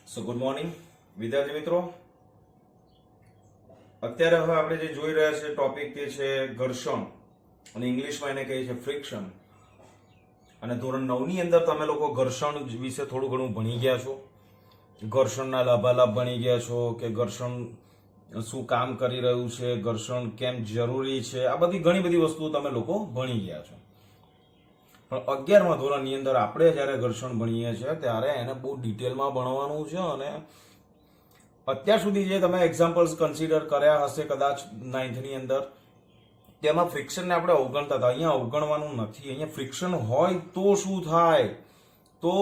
સો good morning વિદ્યાર્થી મિત્રો. અત્યારે હવે આપણે જે જોઈ રહ્યા છે ટોપિક તે છે ઘર્ષણ અને ઇંગ્લિશમાં એને કહે છે ફ્રિક્શન. અને ધોરણ 9 ની અંદર તમે લોકો ઘર્ષણ વિશે થોડું ઘણું ભણી ગયા છો. ઘર્ષણના લાભાલાભ ભણી ગયા છો કે ઘર્ષણ શું કામ કરી રહ્યું છે, ઘર્ષણ કેમ જરૂરી છે, આ બધી ઘણી બધી વસ્તુઓ તમે લોકો ભણી ગયા છો. પણ 11મા ધોરણની અંદર આપણે જ્યારે ઘર્ષણ ભણીએ છીએ ત્યારે એને બહુ ડિટેલમાં ભણવાનું છે. અને અત્યાર સુધી જે તમે એક્ઝામ્પલ્સ કન્સિડર કર્યા હશે કદાચ 9th ની અંદર, તેમાં ફ્રિક્શનને આપણે અવગણતા હતા. અહીંયા અવગણવાનું નથી. અહીંયા ફ્રિક્શન હોય તો શું થાય, તો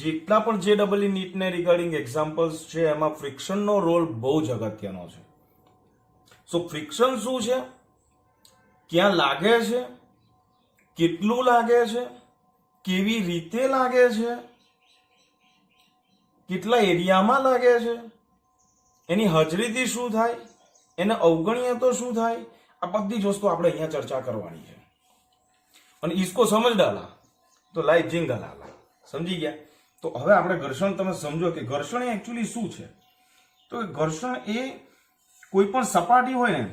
જેટલા પણ JEE નીટને રિગાર્ડિંગ એક્ઝામ્પલ્સ છે એમાં ફ્રિક્શનનો રોલ બહુ જ અગત્યનો છે. સો ફ્રિક્શન શું છે, ક્યાં લાગે છે, કેટલું લાગે છે, કેવી રીતે લાગે છે, કેટલા એરિયામાં લાગે છે, એની હાજરીથી શું થાય, એને અવગણીએ તો શું થાય, આ બધી જ વસ્તુ આપણે અહીંયા ચર્ચા કરવાની છે. અને ઈસકો સમજ ડાલા તો લાઈફ જીંગા લાલા. સમજી ગયા? તો હવે આપણે ઘર્ષણ તમે સમજો કે ઘર્ષણ એ એકચ્યુઅલી શું છે. તો ઘર્ષણ એ કોઈ પણ સપાટી હોય ને,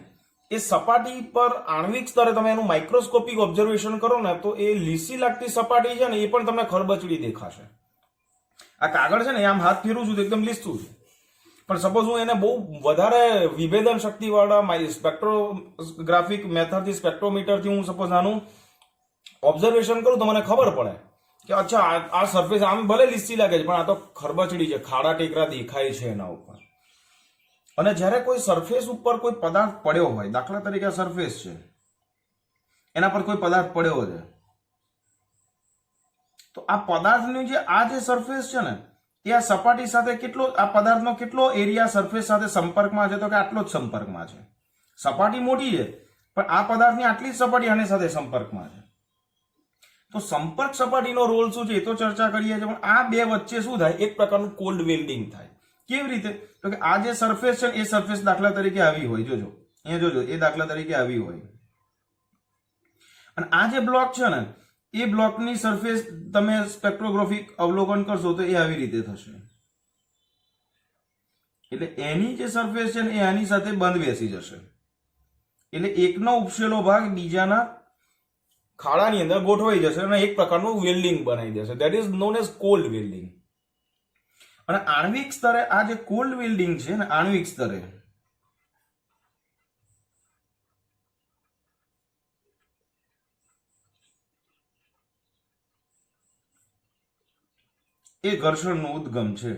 એ સપાટી પર આણ્વિક સ્તરે તમે એનું માઇક્રોસ્કોપિક ઓબ્ઝર્વેશન કરો ને તો એ લીસી લાગતી સપાટી છે ને એ પણ તમને ખરબચડી દેખાશે. આ કાગળ છે ને આમ હાથ ફેરવું છું તો એકદમ લીસું છે, પણ સપોઝ હું એને બહુ વધારે વિભેદન શક્તિ વાળા સ્પેક્ટ્રોગ્રાફિક મેથડથી સ્પેક્ટ્રોમીટરથી હું સપોઝ આનું ઓબ્ઝર્વેશન કરું તો મને ખબર પડે કે અચ્છા આ સરફેસ આમ ભલે લીસી લાગે છે પણ આ તો ખરબચડી છે, ખાડા ટેકરા દેખાય છે એના ઉપર. અને જ્યારે કોઈ સરફેસ ઉપર કોઈ પદાર્થ પડ્યો હોય, દાખલા તરીકે સરફેસ છે, એના પર કોઈ પદાર્થ પડ્યો છે, તો આ પદાર્થની જે સરફેસ છે ને એ આ સપાટી સાથે કેટલો, આ પદાર્થનો કેટલો એરિયા સરફેસ સાથે સંપર્કમાં છે, તો કે આટલો જ સંપર્કમાં છે. સપાટી મોટી છે પણ આ પદાર્થની આટલી જ સપાટી આની સાથે સંપર્કમાં છે. તો સંપર્ક સપાટીનો રોલ શું છે એ તો ચર્ચા કરીએ છીએ, પણ આ બે વચ્ચે શું થાય, એક પ્રકારનું કોલ્ડ વેલ્ડિંગ થાય. કેવી રીતે? તો કે આ જે સરફેસ છે એ સરફેસ દાખલા તરીકે આવી હોય, જોજો અહીંયા જોજો, એ દાખલા તરીકે આવી હોય, અને આ જે બ્લોક છે ને એ બ્લોકની સરફેસ તમે સ્પેક્ટ્રોગ્રાફિક અવલોકન કરશો તો એ આવી રીતે થશે. એટલે એની જે સરફેસ છે ને એ આની સાથે બંધ બેસી જશે. એટલે એકનો ઉપસેલો ભાગ બીજાના ખાડાની અંદર ગોઠવાઈ જશે અને એક પ્રકારનું વેલ્ડિંગ બનાવી દેશે. That is known as cold welding. અને આણ્વિક સ્તરે આ જે કોલ્ડ વેલ્ડિંગ છે ને, આણ્વિક સ્તરે એ ઘર્ષણનો ઉદ્ગમ છે.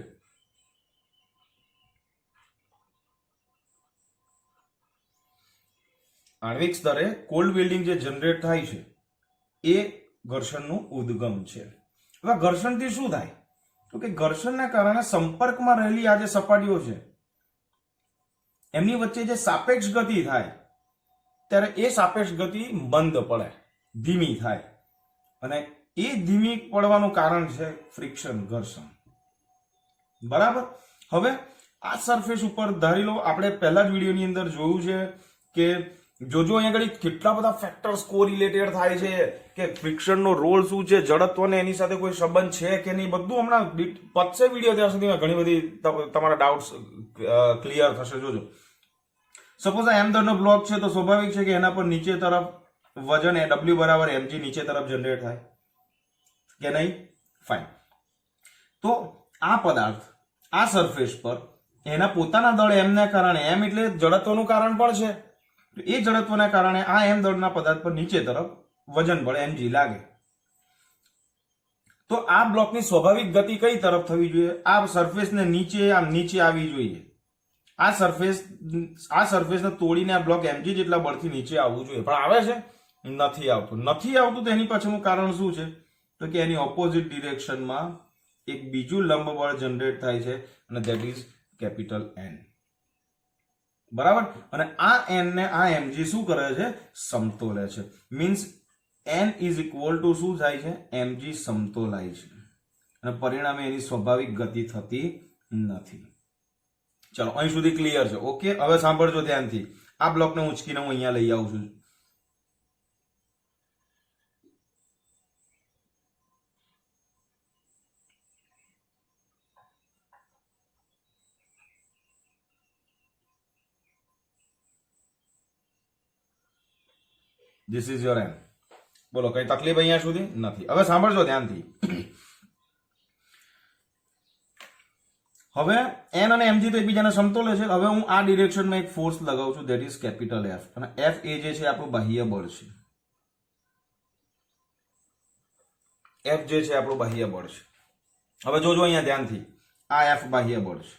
આણ્વિક સ્તરે કોલ્ડ વેલ્ડિંગ જે જનરેટ થાય છે એ ઘર્ષણનું ઉદ્ગમ છે. હવે ઘર્ષણથી શું થાય, તો કે ઘર્ષણના કારણે સંપર્કમાં રહેલી આ જે સપાટીઓ છે એમની વચ્ચે જે સાપેક્ષ ગતિ થાય ત્યારે એ સાપેક્ષ ગતિ મંદ પડે, ધીમી થાય. અને એ ધીમી પડવાનું કારણ છે ફ્રિક્શન, ઘર્ષણ. બરાબર? હવે આ સરફેસ ઉપર ધારી લો, આપણે પહેલા જ વિડીયોની અંદર જોયું છે કે જોજો અહીંયા આગળ કેટલા બધા ફેક્ટર્સ કોરિલેટેડ થાય છે, કે ફ્રિક્શનનો રોલ શું છે, જડત્વને એની સાથે કોઈ સંબંધ છે કે નહીં, બધું હમણાં પતશે વિડીયો ત્યાં સુધીમાં ઘણી બધી તમારા ડાઉટ્સ ક્લિયર થશે. જોજો સપોઝ આ m દરનો બ્લોક છે તો સ્વાભાવિક છે કે એના પર નીચે તરફ વજન એ W બરાબર mg નીચે તરફ જનરેટ થાય કે નહીં? ફાઇન. તો આ પદાર્થ આ સરફેસ પર એના પોતાના દળ m ના કારણે, m એટલે જડત્વનું કારણ પણ છે, એ જડત્વના કારણે આ m દળના પદાર્થ પર નીચે તરફ વજન બળ mg લાગે. તો આ બ્લોકની સ્વાભાવિક ગતિ કઈ તરફ થવી જોઈએ? આ સરફેસને નીચે, આમ નીચે આવી જોઈએ. આ સરફેસને તોડીને આ બ્લોક mg જેટલા બળથી નીચે આવવું જોઈએ, પણ આવે છે? નથી આવતું. તો એની પાછળનું કારણ શું છે, તો કે એની ઓપોઝિટ ડિરેક્શનમાં એક બીજું લંબ બળ જનરેટ થાય છે અને ધેટ ઇઝ કેપિટલ N. બરાબર? અને આ n ને આ mg શું કરે છે? સમતોલે છે. Means n is equal two શું થાય છે? mg સમતોલાય છે અને પરિણામે એની સ્વાભાવિક ગતિ થતી નથી. ચલો અહીં સુધી ક્લિયર છે? ઓકે. હવે સાંભળજો ધ્યાનથી. આ બ્લોકને ઉંચકીને હું અહીંયા લઈ આવું છું. This is your and. બોલો કઈ તકલીફ અહીંયા સુધી નથી. હવે સાંભળજો ધ્યાનથી. હવે એન અને એમજી તો એકબીજાને સમતોલે છે. હવે હું આ ડિરેક્શનમાં એક ફોર્સ લગાવું છું, ધેટ ઇઝ કેપિટલ એફ, અને એફ એ જે છે આપણું બાહ્ય બળ છે. એફ જે છે આપણું બાહ્ય બળ છે. હવે જોજો અહીંયા ધ્યાનથી, આ એફ બાહ્ય બળ છે.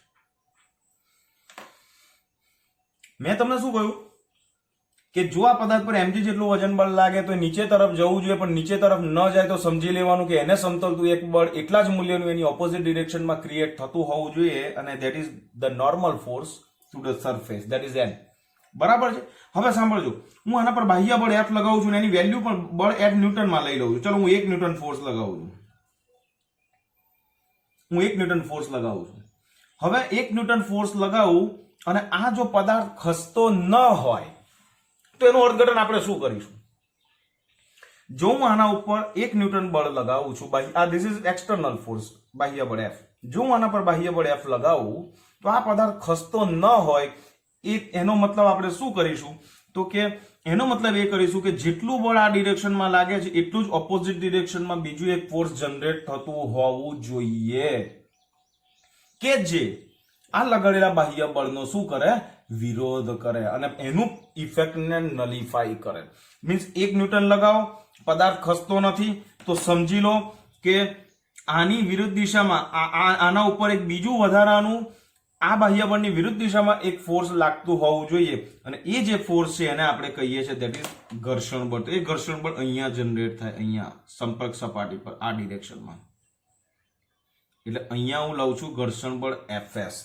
મેં તમને શું કહ્યું કે જો આ પદાર્થ પર એમજી જેટલું વજન બળ લાગે તો નીચે તરફ જવું જોઈએ, પણ નીચે તરફ ન જાય તો સમજી લેવાનું કે એને સમતોલતું એક બળ એટલા જ મૂલ્યનું એની ઓપોઝિટ ડિરેક્શનમાં ક્રિએટ થતું હોવું જોઈએ, અને that is the normal force to the surface, that is an. બરાબર છે. હવે સાંભળજો, હું આના પર બાહ્ય બળ એફ લગાવું છું, એની વેલ્યુ પણ બળ એફ ન્યૂટનમાં લઈ લઉં છું. ચલો હું 1 ન્યૂટન ફોર્સ લગાવું છું. હું 1 ન્યૂટન ફોર્સ લગાવું છું. હવે 1 ન્યૂટન ફોર્સ લગાવું અને આ જો પદાર્થ ખસતો ન હોય તો એનું અર્થઘટન આપણે શું કરીશું? જો હું આના ઉપર 1 ન્યૂટન બળ લગાવું છું, આ ધીસ ઇઝ એક્સટર્નલ ફોર્સ, બાહ્ય બળ એફ. જો હું આના પર બાહ્ય બળ એફ લગાવું તો આ પદાર્થ ખસતો ન હોય, એનો મતલબ આપણે શું કરીશું? તો કે એનો મતલબ એ કરીશું કે જેટલું બળ આ ડિરેક્શનમાં લાગે છે એટલું જ ઓપોઝિટ ડિરેક્શનમાં બીજું એક ફોર્સ જનરેટ થતું હોવું જોઈએ, કે જે આ લગાડેલા બાહ્ય બળનો શું કરે? વિરોધ કરે અને એનું ઇફેક્ટને નલિફાઈ કરે. મીન્સ 1 ન્યૂટન લગાવો, પદાર્થ ખસતો નથી, તો સમજી લો કે આની વિરુદ્ધ દિશામાં આના ઉપર એક બીજું વધારાનું આ બાહ્ય બળની વિરુદ્ધ દિશામાં એક ફોર્સ લાગતું હોવું જોઈએ, અને એ જે ફોર્સ છે એને આપણે કહીએ છીએ ધેટ ઇઝ ઘર્ષણ બળ. તો એ ઘર્ષણ બળ અહીંયા જનરેટ થાય, અહીંયા સંપર્ક સપાટી પર આ ડિરેક્શનમાં. એટલે અહીંયા હું લઉં છું ઘર્ષણ બળ Fs.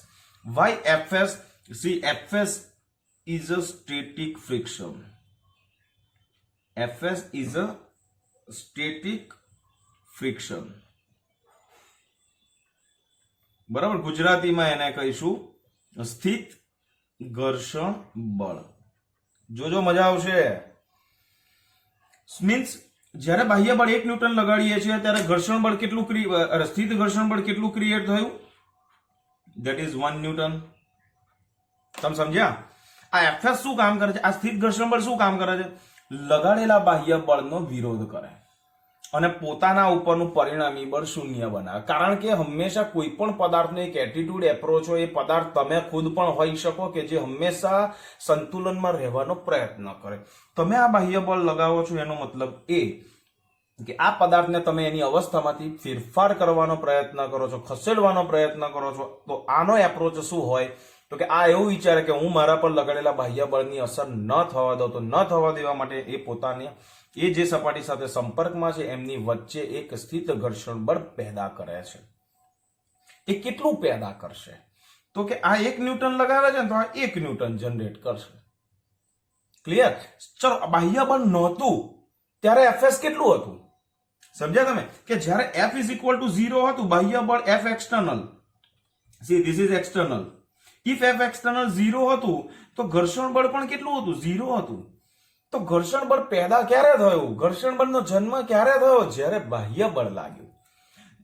Why Fs? See, Fs is a static friction. Fs is a static friction. બરાબર, ગુજરાતીમાં એને કહીશું સ્થિત ઘર્ષણ બળ. જોજો મજા આવશે. મીન્સ જ્યારે બાહ્ય બળ 1 ન્યૂટન લગાડીએ છીએ ત્યારે ઘર્ષણ બળ કેટલું સ્થિત ઘર્ષણ બળ કેટલું ક્રિએટ થયું? That is 1 newton. તમે સમજ્યા? આ Fs શું કામ કરે છે? આ સ્થિત ઘર્ષણ બળ શું કામ કરે છે? લગાડેલા બાહ્ય બળનો વિરોધ કરે અને પોતાના ઉપરનું પરિણામી બળ શૂન્ય બનાવે. કારણ કે હંમેશા કોઈ પણ પદાર્થનો એક એટીટ્યુડ એપ્રોચ હોય, એ પદાર્થ તમે ખુદ પણ હોઈ શકો કે જે હંમેશા સંતુલનમાં રહેવાનો પ્રયત્ન કરે. તમે આ બાહ્ય બળ લગાવો છો એનો મતલબ એ કે આ પદાર્થને તમે એની અવસ્થામાંથી ફેરફાર કરવાનો પ્રયત્ન કરો છો, ખસેડવાનો પ્રયત્ન કરો છો. તો આનો એપ્રોચ શું હોય? તો કે આ એવું વિચારે કે હું મારા પર લગાડેલા બાહ્ય બળની અસર ન થવા દઉં. તો ન થવા દેવા માટે એ પોતાને એ જે સપાટી સાથે સંપર્કમાં છે એમની વચ્ચે એક સ્થિત ઘર્ષણ બળ પેદા કરે છે. એ કેટલું પેદા કરશે? તો કે આ 1 ન્યૂટન લગાવે છે ને તો આ 1 ન્યૂટન જનરેટ કરશે. ક્લિયર? ચલો, બાહ્ય બળ નહોતું ત્યારે Fs કેટલું હતું? સમજ્યા તમે? કે જ્યારે F is equal to 0 હતું, બાહ્ય બળ F external, see this is external, if F external 0 હતું તો ઘર્ષણ બળ પણ કેટલું હતું? 0 હતું. તો ઘર્ષણ બળ પેદા ક્યારે થયું? ઘર્ષણ બળનો જન્મ ક્યારે થયો? જ્યારે બાહ્ય બળ લાગ્યું.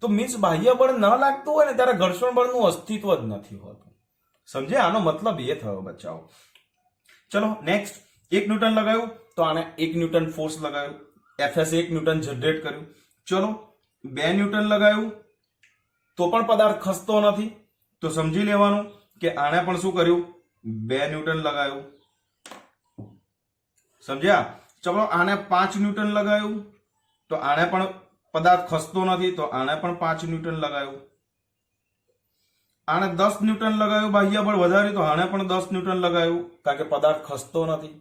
તો મીન્સ બાહ્ય બળ ન લાગતું હોય ને ત્યારે ઘર્ષણ બળનું અસ્તિત્વ જ નથી હોતું. સમજે? આનો મતલબ એ થયો બચ્ચાઓ. ચલો નેક્સ્ટ, 1 ન્યૂટન લગાવ્યું તો આને 1 ન્યૂટન ફોર્સ લગાવ્યું, Fs 1 ન્યૂટન જનરેટ કર્યું. ચલો 2 ન્યૂટન લગાવ્યું તો પણ પદાર્થ ખસતો નથી, તો સમજી લેવાનું કે આને પણ શું કર્યું? 2 ન્યૂટન લગાવ્યું. સમજ્યા? ચલો આને 5 ન્યૂટન લગાવ્યું તો આને પણ પદાર્થ ખસતો નથી, તો આને પણ 5 ન્યૂટન લગાવ્યું. આને 10 ન્યૂટન લગાવ્યું, બાહ્ય બળ વધાર્યું, તો આને પણ 10 ન્યૂટન લગાવ્યું, કારણ કે પદાર્થ ખસતો નથી.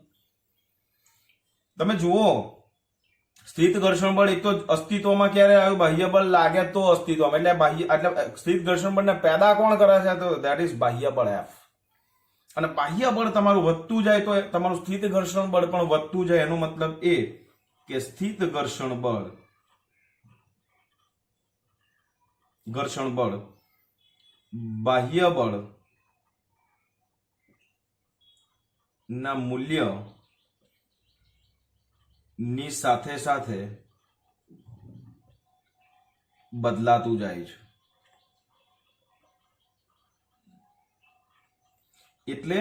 તમે જુઓ, સ્થિત ઘર્ષણ બળ એક તો અસ્તિત્વમાં ક્યારે આવ્યું? બાહ્ય બળ લાગે તો અસ્તિત્વમાં. એટલે સ્થિત ઘર્ષણ બળને પેદા કોણ કરે છે? તો ધેટ ઇઝ બાહ્ય બળ F. અને બાહ્ય બળ તમારું વધતું જાય તો તમારું સ્થિત ઘર્ષણ બળ પણ વધતું જાય. એનો મતલબ એ કે સ્થિત ઘર્ષણ બળ બાહ્ય બળ ના મૂલ્ય ની સાથે સાથે બદલાતું જાય છે. એટલે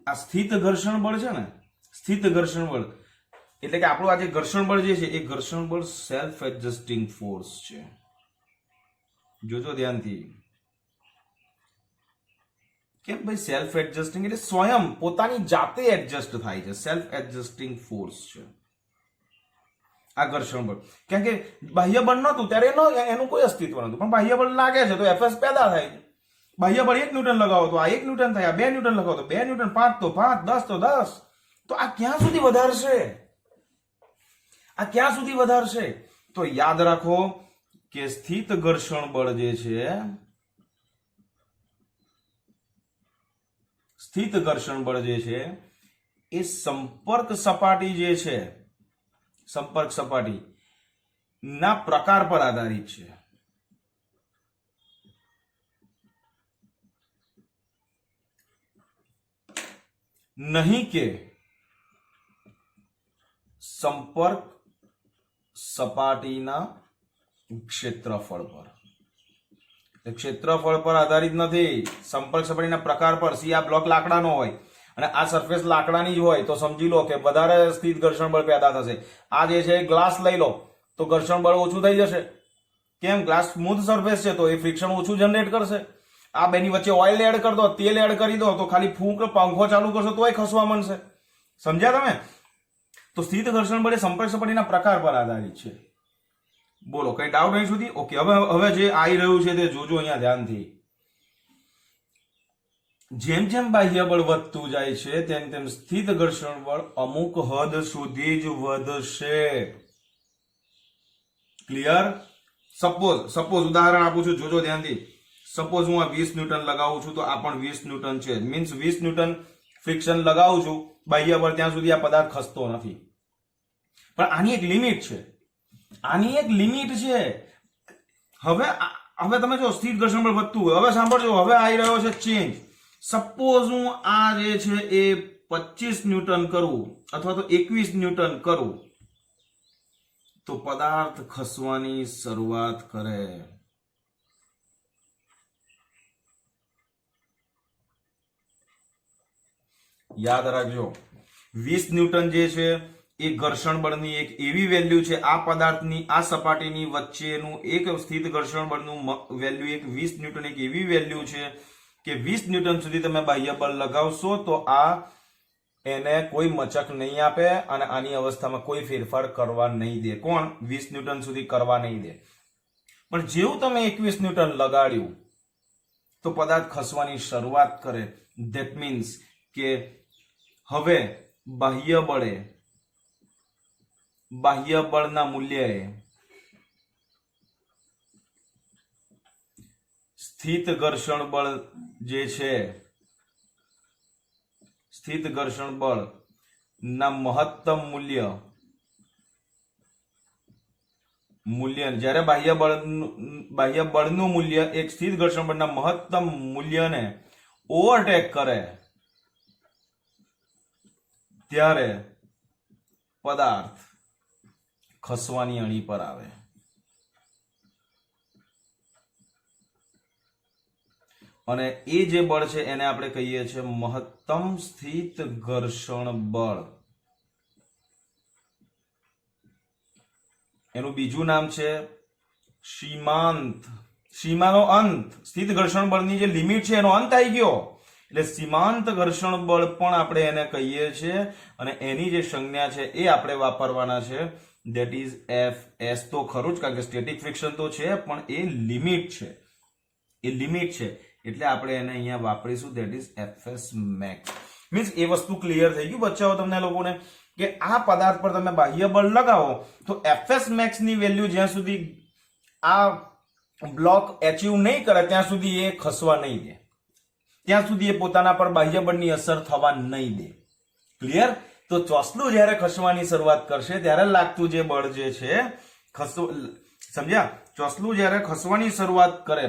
આ સ્થિત ઘર્ષણ બળ છે ને, સ્થિત ઘર્ષણ બળ એટલે કે આપણું આ જે ઘર્ષણ બળ જે છે એ ઘર્ષણ બળ સેલ્ફ એડજસ્ટિંગ ફોર્સ છે. જોજો ધ્યાનથી. કેમ ભાઈ સેલ્ફ એડજસ્ટિંગ? એટલે સ્વયં પોતાની જાતે એડજસ્ટ થાય છે, સેલ્ફ એડજસ્ટિંગ ફોર્સ છે આ ઘર્ષણ બળ. કેમ કે બાહ્ય બળ નહોતું ત્યારે એનું કોઈ અસ્તિત્વ નહોતું, પણ બાહ્ય બળ લાગે છે તો એફએસ પેદા થાય છે. બાહ્ય બળ 1 ન્યૂટન લગાવો તો આ 1 ન્યૂટન થાય, આ 2 ન્યૂટન લગાવો તો 2 ન્યૂટન, 5 તો 5, 10 તો 10. તો આ ક્યાં સુધી વધારશે? આ ક્યાં સુધી વધારશે? તો યાદ રાખો કે સ્થિત ઘર્ષણ બળ જે છે, સ્થિત ઘર્ષણ બળ જે છે એ સંપર્ક સપાટી જે છે, સંપર્ક સપાટી ના પ્રકાર પર આધારિત છે. નહીં કે સંપર્ક સપાટીના ક્ષેત્રફળ પર. ક્ષેત્રફળ પર આધારિત નથી, સંપર્ક સપાટીના પ્રકાર પર. સી આ બ્લોક લાકડાનો હોય અને આ સરફેસ લાકડાની જ હોય તો સમજી લો કે વધારે સ્થિત ઘર્ષણ બળ પેદા થશે. આ જે છે ગ્લાસ લઈ લો તો ઘર્ષણ બળ ઓછું થઈ જશે. કેમ? ગ્લાસ સ્મૂથ સરફેસ છે તો એ ફ્રિક્શન ઓછું જનરેટ કરશે. આ બેની વચ્ચે ઓઇલ એડ કરી દો, તેલ એડ કરી દો તો ખાલી ફૂંક પંખો ચાલુ કરશો તોય ખસવા માંડશે. સમજ્યા તમે? તો સ્થિત ઘર્ષણ બળ એ સંપર્ક સપાટીના પ્રકાર પર આધારિત છે. બોલો, કઈ ડાઉટ અહીં સુધી? ઓકે, હવે જે આવી રહ્યું છે તે જોજો અહીંયા ધ્યાનથી. જેમ જેમ બાહ્ય બળ વધતું જાય છે તેમ તેમ સ્થિત ઘર્ષણ બળ અમુક હદ સુધી જ વધશે. ક્લિયર? સપોઝ ઉદાહરણ આપું છું, જોજો ધ્યાનથી. સપોઝ હું આ 20 ન્યૂટન લગાવું છું તો આ પણ 20 ન્યૂટન છે. મીન્સ 20 ન્યૂટન ફ્રિક્શન લગાવું છું બાહ્ય બળ, ત્યાં સુધી આ પદાર્થ ખસતો નથી. પણ આની એક લિમિટ છે, આની એક લિમિટ છે. હવે તમે જો સ્થિત ઘર્ષણ બળ વધતું હોય, હવે સાંભળજો, હવે આવી રહ્યો છે ચેન્જ. સપોઝ હું આ જે છે એ 25 ન્યૂટન કરું અથવા તો 21 ન્યૂટન કરું તો પદાર્થ ખસવાની શરૂઆત કરે. યાદ રાખજો, 20 ન્યૂટન જે છે એ ઘર્ષણ બળની એક એવી વેલ્યુ છે, આ પદાર્થની આ સપાટીની વચ્ચેનું એક સ્થિત ઘર્ષણ બળનું વેલ્યુ એક 20 ન્યૂટન એક એવી વેલ્યુ છે કે 20 ન્યૂટન સુધી તમે બાહ્ય બળ લગાવશો તો આ એને કોઈ મચક નહીં આપે અને આની અવસ્થામાં કોઈ ફેરફાર કરવા નહીં દે. કોણ? 20 ન્યૂટન સુધી કરવા નહીં દે. પણ જેવું તમે 21 ન્યૂટન લગાડ્યું તો પદાર્થ ખસવાની શરૂઆત કરે. ધેટ મીન્સ કે હવે બાહ્ય બળના મૂલ્યએ સ્થિત ઘર્ષણ બળ જે છે, સ્થિત ઘર્ષણ બળ ના મહત્તમ મૂલ્ય જ્યારે બાહ્ય બળનું મૂલ્ય એક સ્થિત ઘર્ષણ બળના મહત્તમ મૂલ્યને ઓવરટેક કરે ત્યારે પદાર્થ ખસવાની અણી પર આવે. અને એ જે બળ છે એને આપણે કહીએ છીએ મહત્તમ સ્થિત ઘર્ષણ બળ. એનું બીજું નામ છે સીમાંત. સીમાનો અંત. સ્થિત ઘર્ષણ બળની જે લિમિટ છે એનો અંત આવી ગયો એટલે સીમાંત ઘર્ષણ બળ પણ આપણે એને કહીએ છીએ. અને એની જે સંજ્ઞા છે એ આપણે વાપરવાના છે. That is F S. તો ખરું જ, કારણ કે સ્ટેટિક ફ્રિક્શન તો છે પણ એ લિમિટ છે, એ લિમિટ છે એટલે આપણે એને અહીંયા વાપરીશું. That is FS max. Means એ વસ્તુ ક્લિયર થઈ ગયું બચ્ચાઓ તમને લોકોને કે આ પદાર્થ પર તમે બાહ્ય બળ લગાવો તો એફએસ મેક્સ ની વેલ્યુ જ્યાં સુધી આ બ્લોક એચીવ નહીં કરે ત્યાં સુધી એ ખસવા નહીં દે, ત્યાં સુધી એ પોતાના પર બાહ્ય બળની અસર થવા નહીં દે. ક્લિયર? તો ચોસલું જ્યારે ખસવાની શરૂઆત કરશે ત્યારે લાગતું જે બળ જે છે સમજ્યા? ચોસલું જ્યારે ખસવાની શરૂઆત કરે,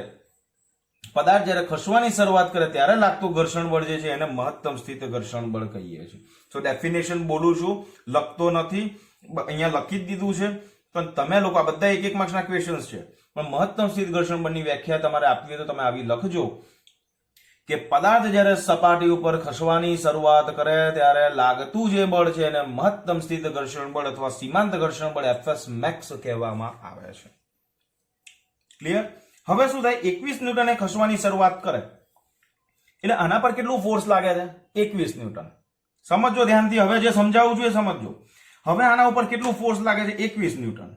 પદાર્થ જ્યારે ખસવાની શરૂઆત કરે ત્યારે લાગતું ઘર્ષણ બળ જે છે એને મહત્તમ સ્થિત ઘર્ષણ બળ કહીએ છીએ. તો ડેફિનેશન બોલું છું, લખતો નથી, અહીંયા લખી જ દીધું છે, પણ તમે લોકો આ બધા 1-1 માર્ક્સના ક્વેશ્ચન્સ છે, પણ મહત્તમ સ્થિત ઘર્ષણ બળની વ્યાખ્યા તમારે આપવી હોય તો તમે આવી લખજો કે પદાર્થ જ્યારે સપાટી ઉપર ખસવાની શરૂઆત કરે ત્યારે લાગતું જે બળ છે એને મહત્તમ સ્થિત ઘર્ષણ બળ અથવા સીમાંત ઘર્ષણ બળ એફએસ મેક્સ કહેવામાં આવે છે. ક્લિયર? હવે શું થાય, 21 ન્યૂટને ખસવાની શરૂઆત કરે એટલે આના પર કેટલું ફોર્સ લાગે છે? 21 ન્યૂટન. સમજો ધ્યાનથી, હવે જે સમજાવું છું એ સમજો. હવે આના ઉપર કેટલું ફોર્સ લાગે છે? 21 ન્યૂટન.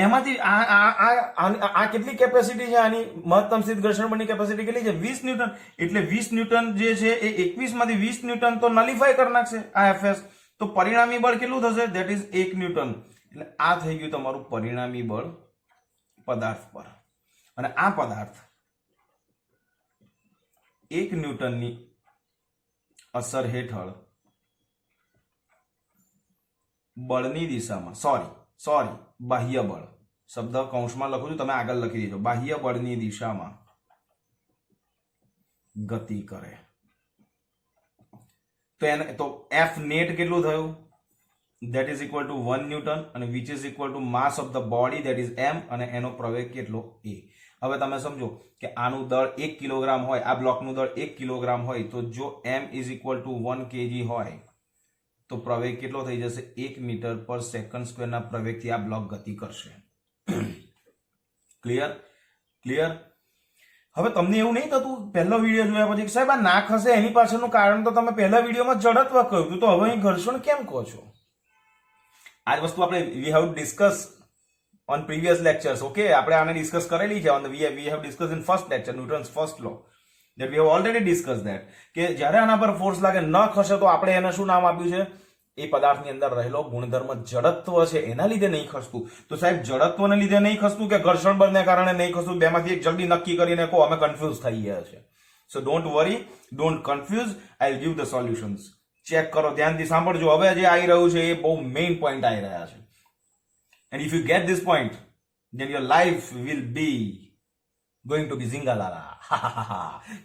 એમાંથી આ કેટલી કેપેસિટી છે? આની મહત્તમ સ્થિત ઘર્ષણ બળની કેપેસિટી કેટલી છે? 20 ન્યૂટન. એટલે 20 ન્યૂટન જે છે એ 21 માંથી 20 ન્યૂટન તો નલિફાય કરી નાખશે આ એફએસ. તો પરિણામી બળ કેટલું થશે? That is 1 newton. એટલે આ થઈ ગયું તમારું પરિણામી બળ પદાર્થ પર. અને આ પદાર્થ 1 ન્યૂટનની અસર હેઠળ બળની દિશામાં સોરી બાહ્ય બળ શબ્દ કૌંસમાં લખું છું, તમે આગળ લખી દેજો. બાહ્ય બળની દિશામાં ગતિ કરે તો એફ નેટ કેટલું થયું? that is equal to 1 newton અને which is equal to mass of the body that is m અને એનો પ્રવેગ કેટલો? a. હવે તમે સમજો કે આનું દળ 1 કિલોગ્રામ હોય, આ બ્લોકનું દળ 1 કિલોગ્રામ હોય, તો જો m is equal to 1 kg હોય તો પ્રવેગ કેટલો થઈ જશે? 1 મીટર પર સેકન્ડ સ્ક્વેરના પ્રવેગથી આ બ્લોક ગતિ કરશે. ક્લિયર? હવે તમને એવું નહીં થતું પહેલો વિડીયો જોયા પછી સાહેબ આ ના ખસે એની પાછળનું કારણ તો તમે પહેલા વિડીયોમાં જડત્વ કહ્યું હતું, તો હવે અહીં ઘર્ષણ કેમ કહો છો? આ વસ્તુ આપણે we have discuss on previous lectures. Okay, આપણે આને ડિસ્કસ કરેલી છે on we have discuss in first lecture Newton's first law that we have already discussed that કે જ્યારે આના પર ફોર્સ લાગે ન ખસે તો આપણે એને શું નામ આપ્યું છે? એ પદાર્થની અંદર રહેલો ગુણધર્મ જડત્વ છે એના લીધે નહીં ખસતું. તો સાહેબ જડત્વને લીધે નહીં ખસતું કે ઘર્ષણ બળને કારણે નહીં ખસતું? બેમાંથી એક જલ્દી નક્કી કરીને કહો, અમે કન્ફ્યુઝ થઈ ગયા છે. સો don't worry, don't confuse, I will give the solutions. Check કરો, ધ્યાનથી સાંભળજો. હવે જે આવી રહ્યું છે એ બહુ મેઇન પોઈન્ટ આવી રહ્યા છે. And if you get this point then your life will be going to be zingalala.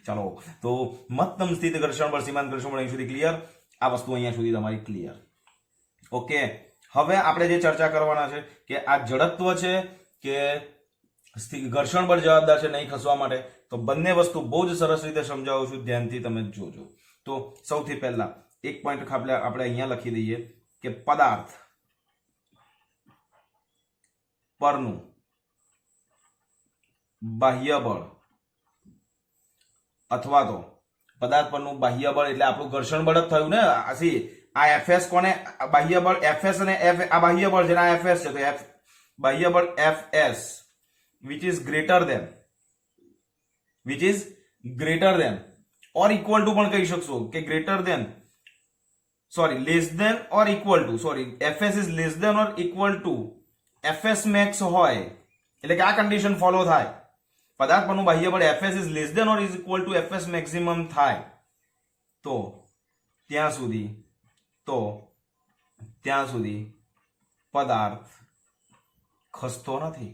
ચલો, તો મહત્તમ સ્થિત ઘર્ષણ બળ સીમાંત ઘર્ષણ બળ અહીં સુધી ક્લિયર. આ વસ્તુ અહીંયા સુધી તમારી ક્લિયર. ઓકે, હવે આપણે જે ચર્ચા કરવાના છે કે આ જડત્વ છે કે ઘર્ષણ બળ જવાબદાર છે નહીં ખસવા માટે, તો બંને વસ્તુ બહુ જ સરસ રીતે સમજાવું છું, ધ્યાનથી તમે જોજો. તો સૌથી પહેલા એક પોઈન્ટ આપણે અહીંયા લખી દઈએ કે પદાર્થ પરનું બાહ્ય બળ અથવા તો પદાર્થ પરનું બાહ્ય બળ એટલે આપણું ઘર્ષણ બળ જ થયું ને. આ એફએસ કોને? બાહ્ય બળ એફએસ અને એફ, આ બાહ્ય બળ છે, આ એફએસ છે, તો એફ બાહ્ય બળ FS which is greater than or equal to પણ કહી શકશો કે greater than less than or equal to fs is less than or equal to fs max હોય એટલે કે આ કન્ડિશન ફોલો થાય. પદાર્થ પરનું બાહ્ય બળ fs is less than or is equal to fs maximum થાય તો ત્યાં સુધી પદાર્થ ખસતો નથી.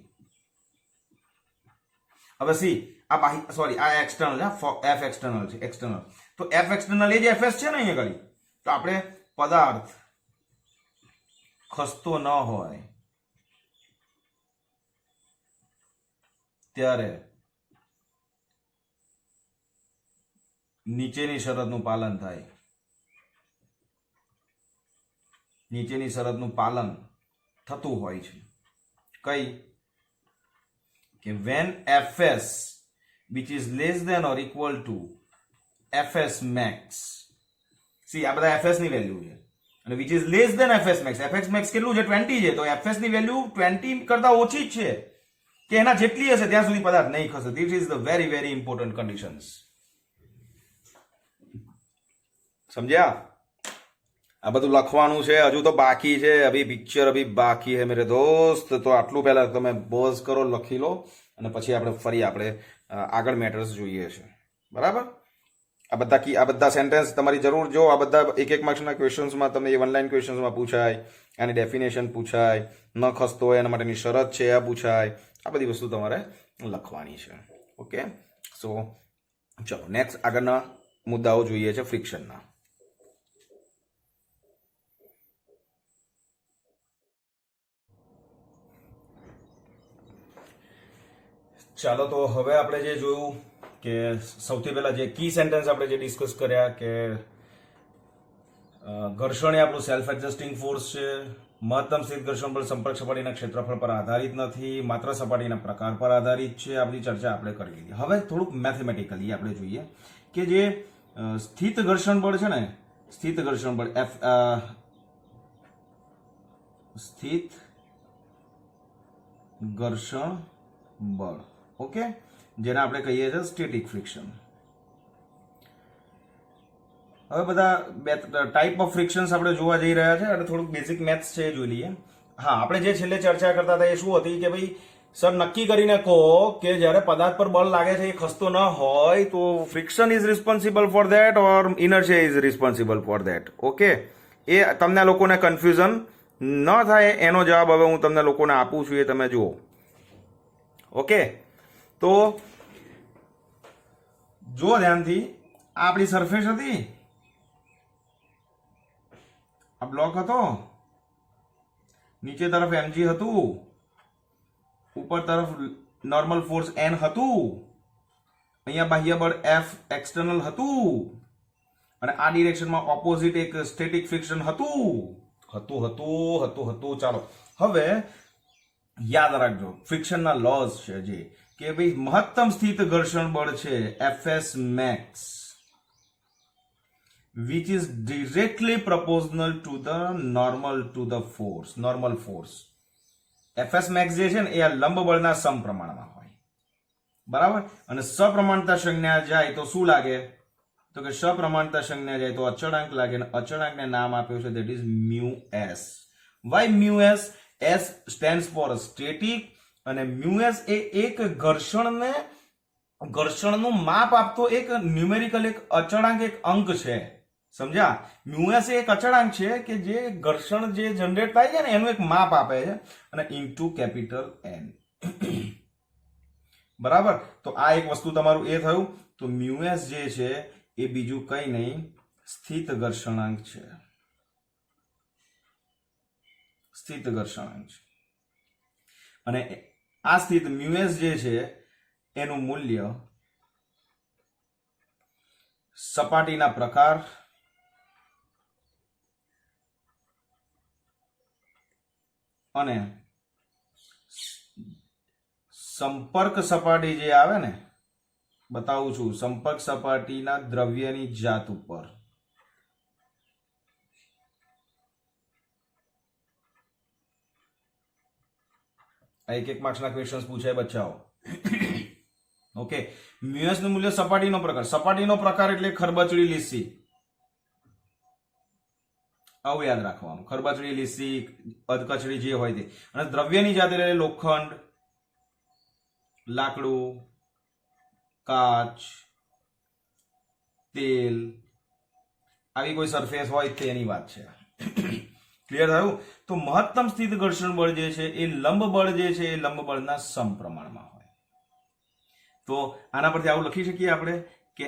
હવે સી આ આ એક્સટર્નલ છે, એફ એક્સટર્નલ છે, એક્સટર્નલ. તો એફ એક્સટર્નલ એ જે એફએસ છે ને અહીંયા આગળ, તો આપણે પદાર્થ ખસતો ન હોય ત્યારે નીચેની શરતનું પાલન થાય. નીચેની શરતનું પાલન થતું હોય છે. કઈ? કે when fs which is less than or equal to fs max, see આ બધા fs ની વેલ્યુ છે અને which is less than fs max, fs max કેટલું છે? 20 છે, તો fs ની વેલ્યુ 20 કરતા ઓછી જ છે કે એના જેટલી હશે ત્યાં સુધી પદાર્થ નહીં ખસે. This is the very very important conditions. સમજ્યા? આ બધું લખવાનું છે, હજુ તો બાકી છે, અભી પિક્ચર અભી બાકી હે મેરે દોસ્ત. તો આટલું પહેલા તમે પોઝ કરો, લખી લો અને પછી આપણે આગળ મેટર્સ જોઈએ છે. બરાબર? આ બધા સેન્ટેન્સ તમારી જરૂર જો. આ બધા એક માર્ક્સના ક્વેશ્ચન્સમાં તમને એ ઓનલાઈન ક્વેશ્ચન્સમાં પૂછાય, આની ડેફિનેશન પૂછાય, ન ખસતો હોય એના માટેની શરત છે આ પૂછાય. આ બધી વસ્તુ તમારે લખવાની છે. ઓકે, સો ચલો નેક્સ્ટ આગળના મુદ્દાઓ જોઈએ છે ફ્રિક્શનના. ચાલો, તો હવે આપણે જે જોયું કે સૌથી પહેલા જે કી સેન્ટેન્સ આપણે જે ડિસ્કસ કર્યા કે ઘર્ષણ એ આપણું સેલ્ફ એડજસ્ટિંગ ફોર્સ છે, મહત્તમ સ્થિત ઘર્ષણ બળ સંપર્ક સપાટીના ક્ષેત્રફળ પર આધારિત નથી, માત્ર સપાટીના પ્રકાર પર આધારિત છે. આ બધી ચર્ચા આપણે કરી લીધી. હવે થોડુંક મેથેમેટિકલી આપણે જોઈએ કે જે સ્થિત ઘર્ષણ બળ છે ને, સ્થિત ઘર્ષણ બળ સ્થિત ઘર્ષણ બળ, ઓકે, જેને આપણે કહીએ છીએ સ્ટેટિક ફ્રિક્શન. હવે બધા બે ટાઈપ ઓફ ફ્રિક્શન્સ આપણે જોવા જઈ રહ્યા છે એટલે થોડુંક બેઝિક મેથ્સ છે એ જોઈ લઈએ. હા, આપણે જે છેલ્લે ચર્ચા કરતા હતા એ શું હતી કે ભાઈ સર નક્કી કરીને કહો કે જ્યારે પદાર્થ પર બળ લાગે છે એ ખસતો ન હોય તો friction is responsible for that or inertia is responsible for that. Okay, એ તમને લોકોને કન્ફ્યુઝન ન થાય એનો જવાબ હવે હું તમને લોકોને આપું છું, એ તમે જુઓ. ઓકે, તો જો ધ્યાનથી, આ આપણી સરફેસ હતી, આ બ્લોક હતો, નીચે તરફ mg હતું, ઉપર તરફ નોર્મલ ફોર્સ n હતું, અહીંયા બાહ્ય બળ F એક્સટર્નલ હતું અને આ ડિરેક્શનમાં ઓપોઝિટ એક સ્ટેટિક ફ્રિક્શન હતું. ચાલો હવે યાદ રાખજો ફ્રિક્શનના લોઝ છે જે કે ભાઈ મહત્તમ સ્થિત ઘર્ષણ બળ છે Fs max which is directly proportional to the normal force. Fs max જે છે ને એ આ લંબ બળના સમપ્રમાણમાં હોય, બરાબર. અને સપ્રમાણતા સંજ્ઞા જાય તો શું લાગે? તો કે સપ્રમાણતા સંજ્ઞા જાય તો અચળાંક લાગે અને અચળાંકને નામ આપ્યું છે that is mu s. Why mu s? S stands for static અને mu s એ એક ઘર્ષણનું માપ આપતો એક ન્યુમેરિકલ એક અચળાંક એક અંક છે, સમજ્યા? mu s એ એક અચળાંક છે કે જે ઘર્ષણ જે જનરેટ થાય છે ને એનું એક માપ આપે છે અને ઇન્ટુ કેપિટલ N. બરાબર, તો આ એક વસ્તુ તમારું એ થયું. તો mu s જે છે એ બીજું કઈ નહીં, સ્થિત ઘર્ષણાંક છે. સ્થિત ઘર્ષણાંક છે અને આ સ્થિત mu s જે છે એનું મૂલ્ય સપાટીના પ્રકાર અને સંપર્ક સપાટી જે આવે ને, બતાવું છું, સંપર્ક સપાટીના દ્રવ્યની જાત ઉપર એક માર્ક્સના ક્વેશ્ચન્સ પૂછાય બચ્ચાઓ. ઓકે, mu s નું મૂલ્ય સપાટીનો પ્રકાર એટલે ખરબચડી લીસી, આવું યાદ રાખવાનું. ખરબચડી લીસી અધકચડી જે હોય તે. અને દ્રવ્યની જાત એટલે લોખંડ, લાકડું, કાચ, તેલ, આવી કોઈ સરફેસ હોય તેની વાત છે. ક્લિયર થયું? તો મહત્તમ સ્થિત ઘર્ષણ બળ જે છે એ લંબ બળ જે છે એ લંબ બળના સમપ્રમાણમાં હોય. તો આના પરથી આવું લખી શકીએ આપણે કે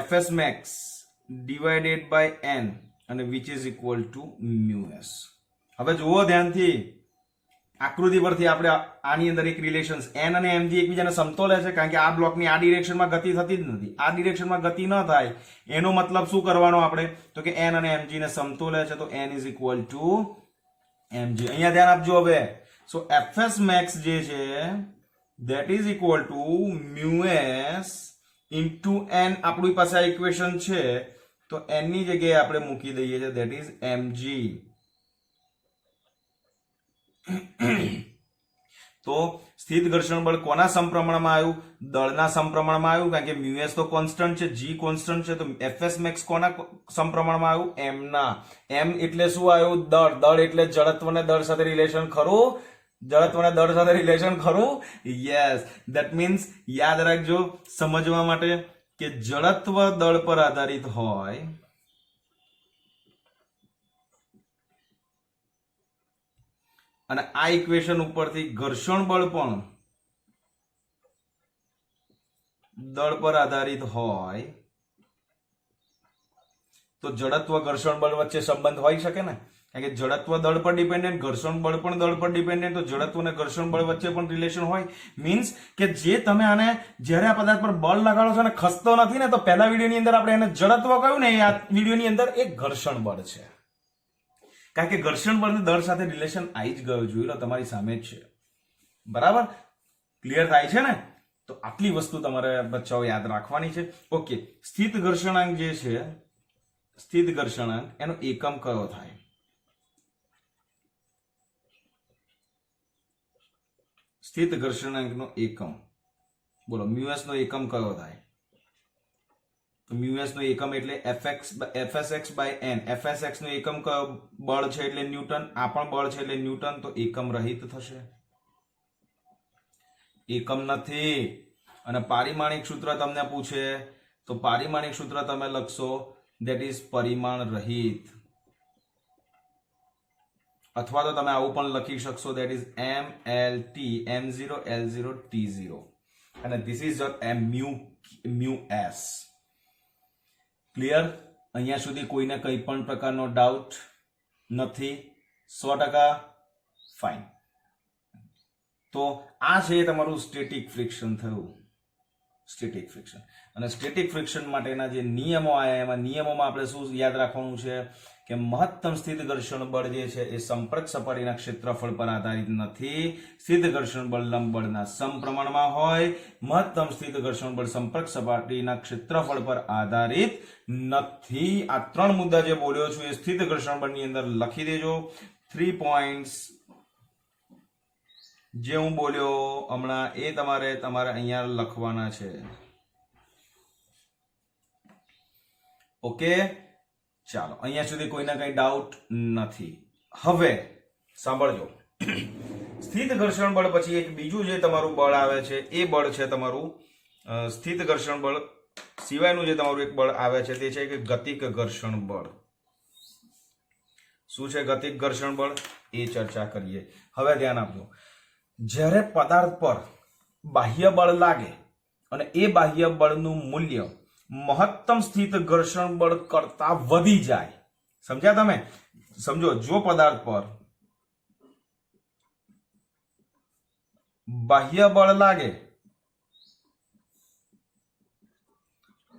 Fs max divided by n અને which is equal to mu s. હવે જુઓ ધ્યાનથી, આકૃતિ પરથી આપણે આની અંદર એક રિલેશન્સ n અને mg એકબીજાને સમતોલે છે, કારણ કે આ બ્લોકની આ ડિરેક્શનમાં ગતિ થતી જ નથી. આ ડિરેક્શનમાં ગતિ ન થાય એનો મતલબ શું કરવાનો આપણે? તો કે n અને mg ને સમતોલે છે, તો n is equal to mg. અહીંયા ધ્યાન આપજો હવે. સો Fs max જે છે that is equal to mu s into n. આપણી પાસે આ ઇક્વેશન છે તો n ની જગ્યાએ આપણે મૂકી દઈએ છીએ that is mg. તો સ્થિત ઘર્ષણ બળ કોના સમપ્રમાણમાં આવ્યું? દળના સમપ્રમાણમાં આવ્યું, કારણ કે mu s તો કોન્સ્ટન્ટ છે, g કોન્સ્ટન્ટ છે. તો Fs max કોના સમપ્રમાણમાં આવ્યું? m ના. m એટલે શું આવ્યું? દળ એટલે જડત્વને દળ સાથે રિલેશન ખરું? યસ, ધેટ મીન્સ યાદ રાખજો સમજવા માટે કે જડત્વ દળ પર આધારિત હોય અને આ ઇક્વેશન ઉપરથી ઘર્ષણ બળ પણ દળ પર આધારિત હોય તો જડત્વ ઘર્ષણ બળ વચ્ચે સંબંધ હોઈ શકે ને. કારણ કે જડત્વ દળ પર ડિપેન્ડન્ટ, ઘર્ષણ બળ પણ દળ પર ડિપેન્ડન્ટ, તો જડત્વ અને ઘર્ષણ બળ વચ્ચે પણ રિલેશન હોય. મીન્સ કે જે તમે આને જ્યારે આ પદાર્થ પર બળ લગાડો છો અને ખસતો નથી ને, તો પહેલા વિડીયોની અંદર આપણે એને જડત્વ કહ્યું ને, આ વિડીયોની અંદર એક ઘર્ષણ બળ છે. કારણ કે ઘર્ષણ બળને દળ સાથે રિલેશન આવી જ ગયો, જોઈ લો તમારી સામે જ છે. બરાબર, ક્લિયર થાય છે ને? તો આટલી વસ્તુ તમારે બચ્ચાઓ યાદ રાખવાની છે. ઓકે, સ્થિત ઘર્ષણાંક જે છે, સ્થિત ઘર્ષણાંક એનો એકમ કયો થાય? સ્થિત ઘર્ષણાંકનો એકમ બોલો, મ્યુએસ નો એકમ કયો થાય? તો મ્યુએસ નો એકમ એટલે એફએસએક્સ બાય એન. એફએસએક્સ નો એકમ કયો? બળ છે એટલે ન્યૂટન, આ પણ બળ છે એટલે ન્યૂટન, તો એકમ રહિત થશે, એકમ નથી. અને પારિમાણિક સૂત્ર તમને પૂછે તો પારિમાણિક સૂત્ર તમે લખશો ધેટ ઇઝ પરિમાણ રહિત, અથવા તો તમે આવું પણ લખી શકશો that is MLT, M0 L0 T0, અને this is your mu S. Clear? અહીંયા સુધી કોઈને કંઈ પણ પ્રકારનો ડાઉટ નથી? 100%? ફાઇન. તો આ છે તમારું સ્ટેટિક ફ્રિક્શન થયું, સ્ટેટિક ફ્રિક્શન. અને સ્ટેટિક ફ્રિક્શન માટેના જે નિયમો આવ્યા, એમાં નિયમોમાં આપણે શું યાદ રાખવાનું છે કે મહત્તમ સ્થિત ઘર્ષણ બળ જે છે એ સંપર્ક સપાટીના ક્ષેત્રફળ પર આધારિત નથી. સ્થિત ઘર્ષણ બળ લંબ બળના સમપ્રમાણમાં હોય. મહત્તમ સ્થિત ઘર્ષણ બળ સંપર્ક સપાટીના ક્ષેત્રફળ પર આધારિત નથી. આ 3 મુદ્દા જે બોલ્યો છું એ સ્થિત ઘર્ષણ બળની અંદર લખી દેજો. 3 પોઈન્ટ્સ જે હું બોલ્યો હમણાં એ તમારે અહીંયા લખવાના છે. ઓકે, ચાલો, અહીંયા સુધી કોઈને કઈ ડાઉટ નથી. હવે સાંભળજો, સ્થિત ઘર્ષણ બળ પછી એક બીજું જે તમારું બળ આવે છે એ બળ છે તમારું સ્થિત ઘર્ષણ બળ સિવાયનું જે તમારું એક બળ આવે છે તે છે કે ગતિક ઘર્ષણ બળ. શું છે ગતિક ઘર્ષણ બળ એ ચર્ચા કરીએ. હવે ધ્યાન આપજો, જ્યારે પદાર્થ પર બાહ્ય બળ લાગે અને એ બાહ્ય બળનું મૂલ્ય મહત્તમ સ્થિત ઘર્ષણ બળ કરતા વધી જાય, સમજ્યા તમે? સમજો, જો પદાર્થ પર બાહ્ય બળ લાગે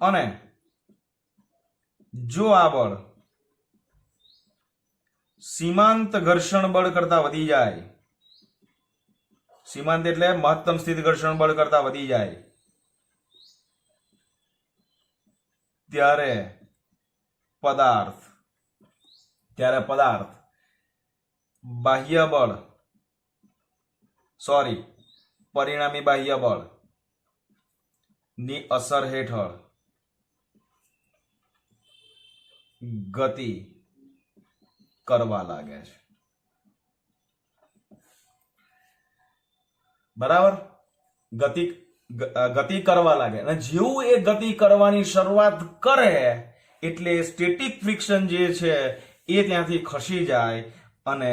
અને જો આ બળ સીમાંત ઘર્ષણ બળ કરતા વધી જાય, સીમાંત એટલે મહત્તમ સ્થિત ઘર્ષણ બળ કરતા વધી જાય, ત્યારે પદાર્થ બાહ્ય બળ પરિણામી બાહ્ય બળ ની અસર હેઠળ ગતિ કરવા લાગે છે. બરાબર? ગતિ કરવા લાગે, અને જેવું એ ગતિ કરવાની શરૂઆત કરે એટલે સ્ટેટિક ફ્રિક્શન જે છે એ ત્યાંથી ખસી જાય, અને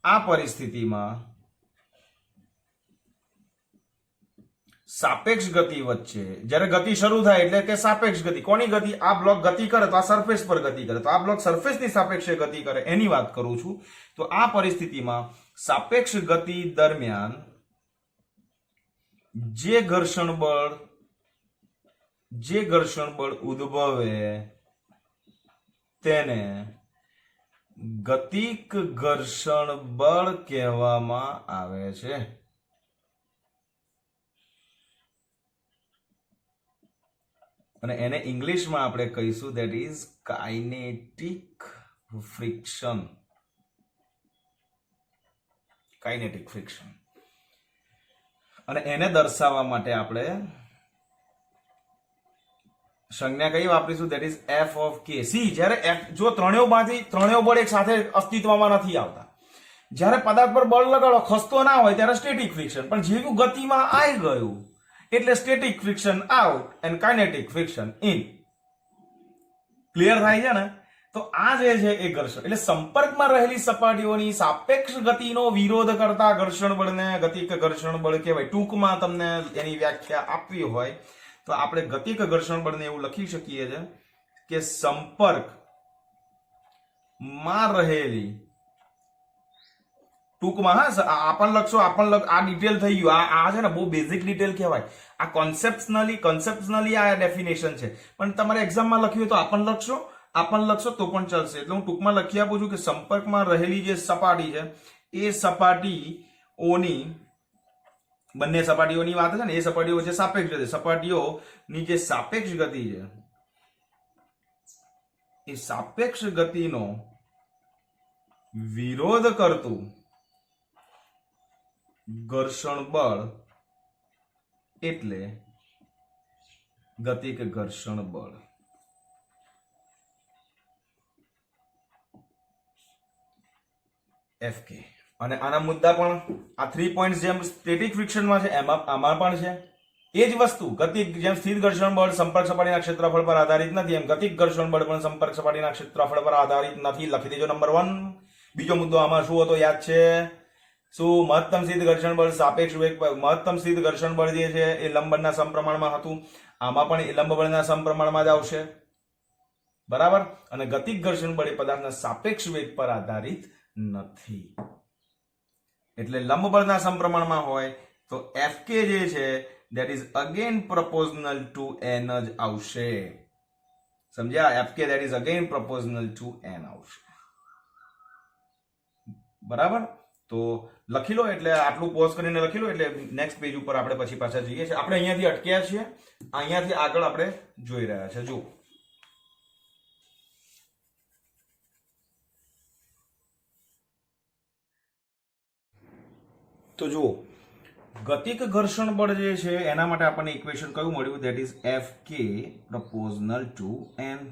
આ પરિસ્થિતિમાં સાપેક્ષ ગતિ વચ્ચે, જ્યારે ગતિ શરૂ થાય એટલે કે સાપેક્ષ ગતિ, કોની ગતિ? આ બ્લોક ગતિ કરે તો આ સરફેસ પર ગતિ કરે, તો આ બ્લોક સરફેસની સાપેક્ષે ગતિ કરે, એની વાત કરું છું. તો આ પરિસ્થિતિમાં સાપેક્ષ ગતિ દરમિયાન જે ઘર્ષણ બળ ઉદ્ભવે તેને ગતિક ઘર્ષણ બળ કહેવામાં આવે છે. અને એને ઇંગ્લિશમાં આપણે કહીશું that is kinetic friction. Kinetic friction. અને એને દર્શાવવા માટે આપણે સંજ્ઞા કઈ વાપરીશું? ધેટ ઇઝ એફ ઓફ કે. સી, જ્યારે જો ત્રણેય બળ એક સાથે અસ્તિત્વમાં નથી આવતા, જ્યારે પદાર્થ પર બળ લગાડો ખસતો ના હોય ત્યારે સ્ટેટિક ફ્રિક્શન, પણ જેવું ગતિમાં આવી ગયું એટલે static friction out and kinetic friction in. Clear થાય છે ને? તો આ જે છે એ ઘર્ષણ એટલે સંપર્કમાં રહેલી સપાટીઓની સાપેક્ષ ગતિનો વિરોધ કરતા ઘર્ષણ બળને ગતિક ઘર્ષણ બળ કહેવાય. ટૂંકમાં તમને એની વ્યાખ્યા આપવી હોય તો આપણે ગતિક ઘર્ષણ બળને એવું લખી શકીએ છીએ કે સંપર્કમાં રહેલી ટૂંકમાં હા આપણ લખશો આ ડિટેલ થઈ ગયું આ છે ને બહુ બેઝિક ડિટેલ કહેવાય આ કોન્સેપ્શનલી આ ડેફિનેશન છે પણ તમારે એક્ઝામમાં લખ્યું તો આપણ લખશો તો પણ ચાલશે એટલે હું ટૂંકમાં લખી આપું છું કે સંપર્કમાં રહેલી જે સપાટી છે એ સપાટીઓની બંને સપાટીઓની વાત છે ને એ સપાટીઓ વચ્ચે સાપેક્ષ ગતિ સપાટીઓની જે સાપેક્ષ ગતિ છે એ સાપેક્ષ ગતિનો વિરોધ કરતું ઘર્ષણ બળ એટલે ગતિક ઘર્ષણ બળ FK અને આના મુદ્દા પણ આ 3 પોઈન્ટ્સ જેમ સ્ટેટિક ફ્રિક્શનમાં છે આમાં પણ છે એ જ વસ્તુ ગતિક જેમ સ્થિર ઘર્ષણ બળ સંપર્ક સપાટીના ક્ષેત્રફળ પર આધારિત નથી એમ ગતિક ઘર્ષણ બળ પણ સંપર્ક સપાટીના ક્ષેત્રફળ પર આધારિત નથી લખી દેજો નંબર 1 બીજો મુદ્દો આમાં શું હતો યાદ છે શું મહત્તમ સ્થિર ઘર્ષણ બળ સાપેક્ષ વેગ મહત્તમ સ્થિર ઘર્ષણ બળ જે છે એ લંબ બળના સમપ્રમાણમાં હતું આમાં પણ એ લંબ બળના સમપ્રમાણમાં જ આવશે બરાબર અને ગતિક ઘર્ષણ બળ એ પદાર્થના સાપેક્ષ વેગ પર આધારિત નથી એટલે લંબ બળના સમપ્રમાણમાં હોય તો FK જે છે that is again proportional to n જ આવશે સમજ્યા FK that is again proportional to n આવશે બરાબર તો લખી લો એટલે આટલું પોઝ કરીને લખી લો એટલે નેક્સ્ટ પેજ ઉપર આપણે પછી પાછા જઈએ છીએ આપણે અહીંયાથી અટક્યા છીએ અહીંયાથી આગળ આપણે જોઈ રહ્યા છે જો તો જુઓ ગતિક ઘર્ષણ બળ જે છે એના માટે આપણને ઇક્વેશન કયું મળ્યું that is FK proportional to n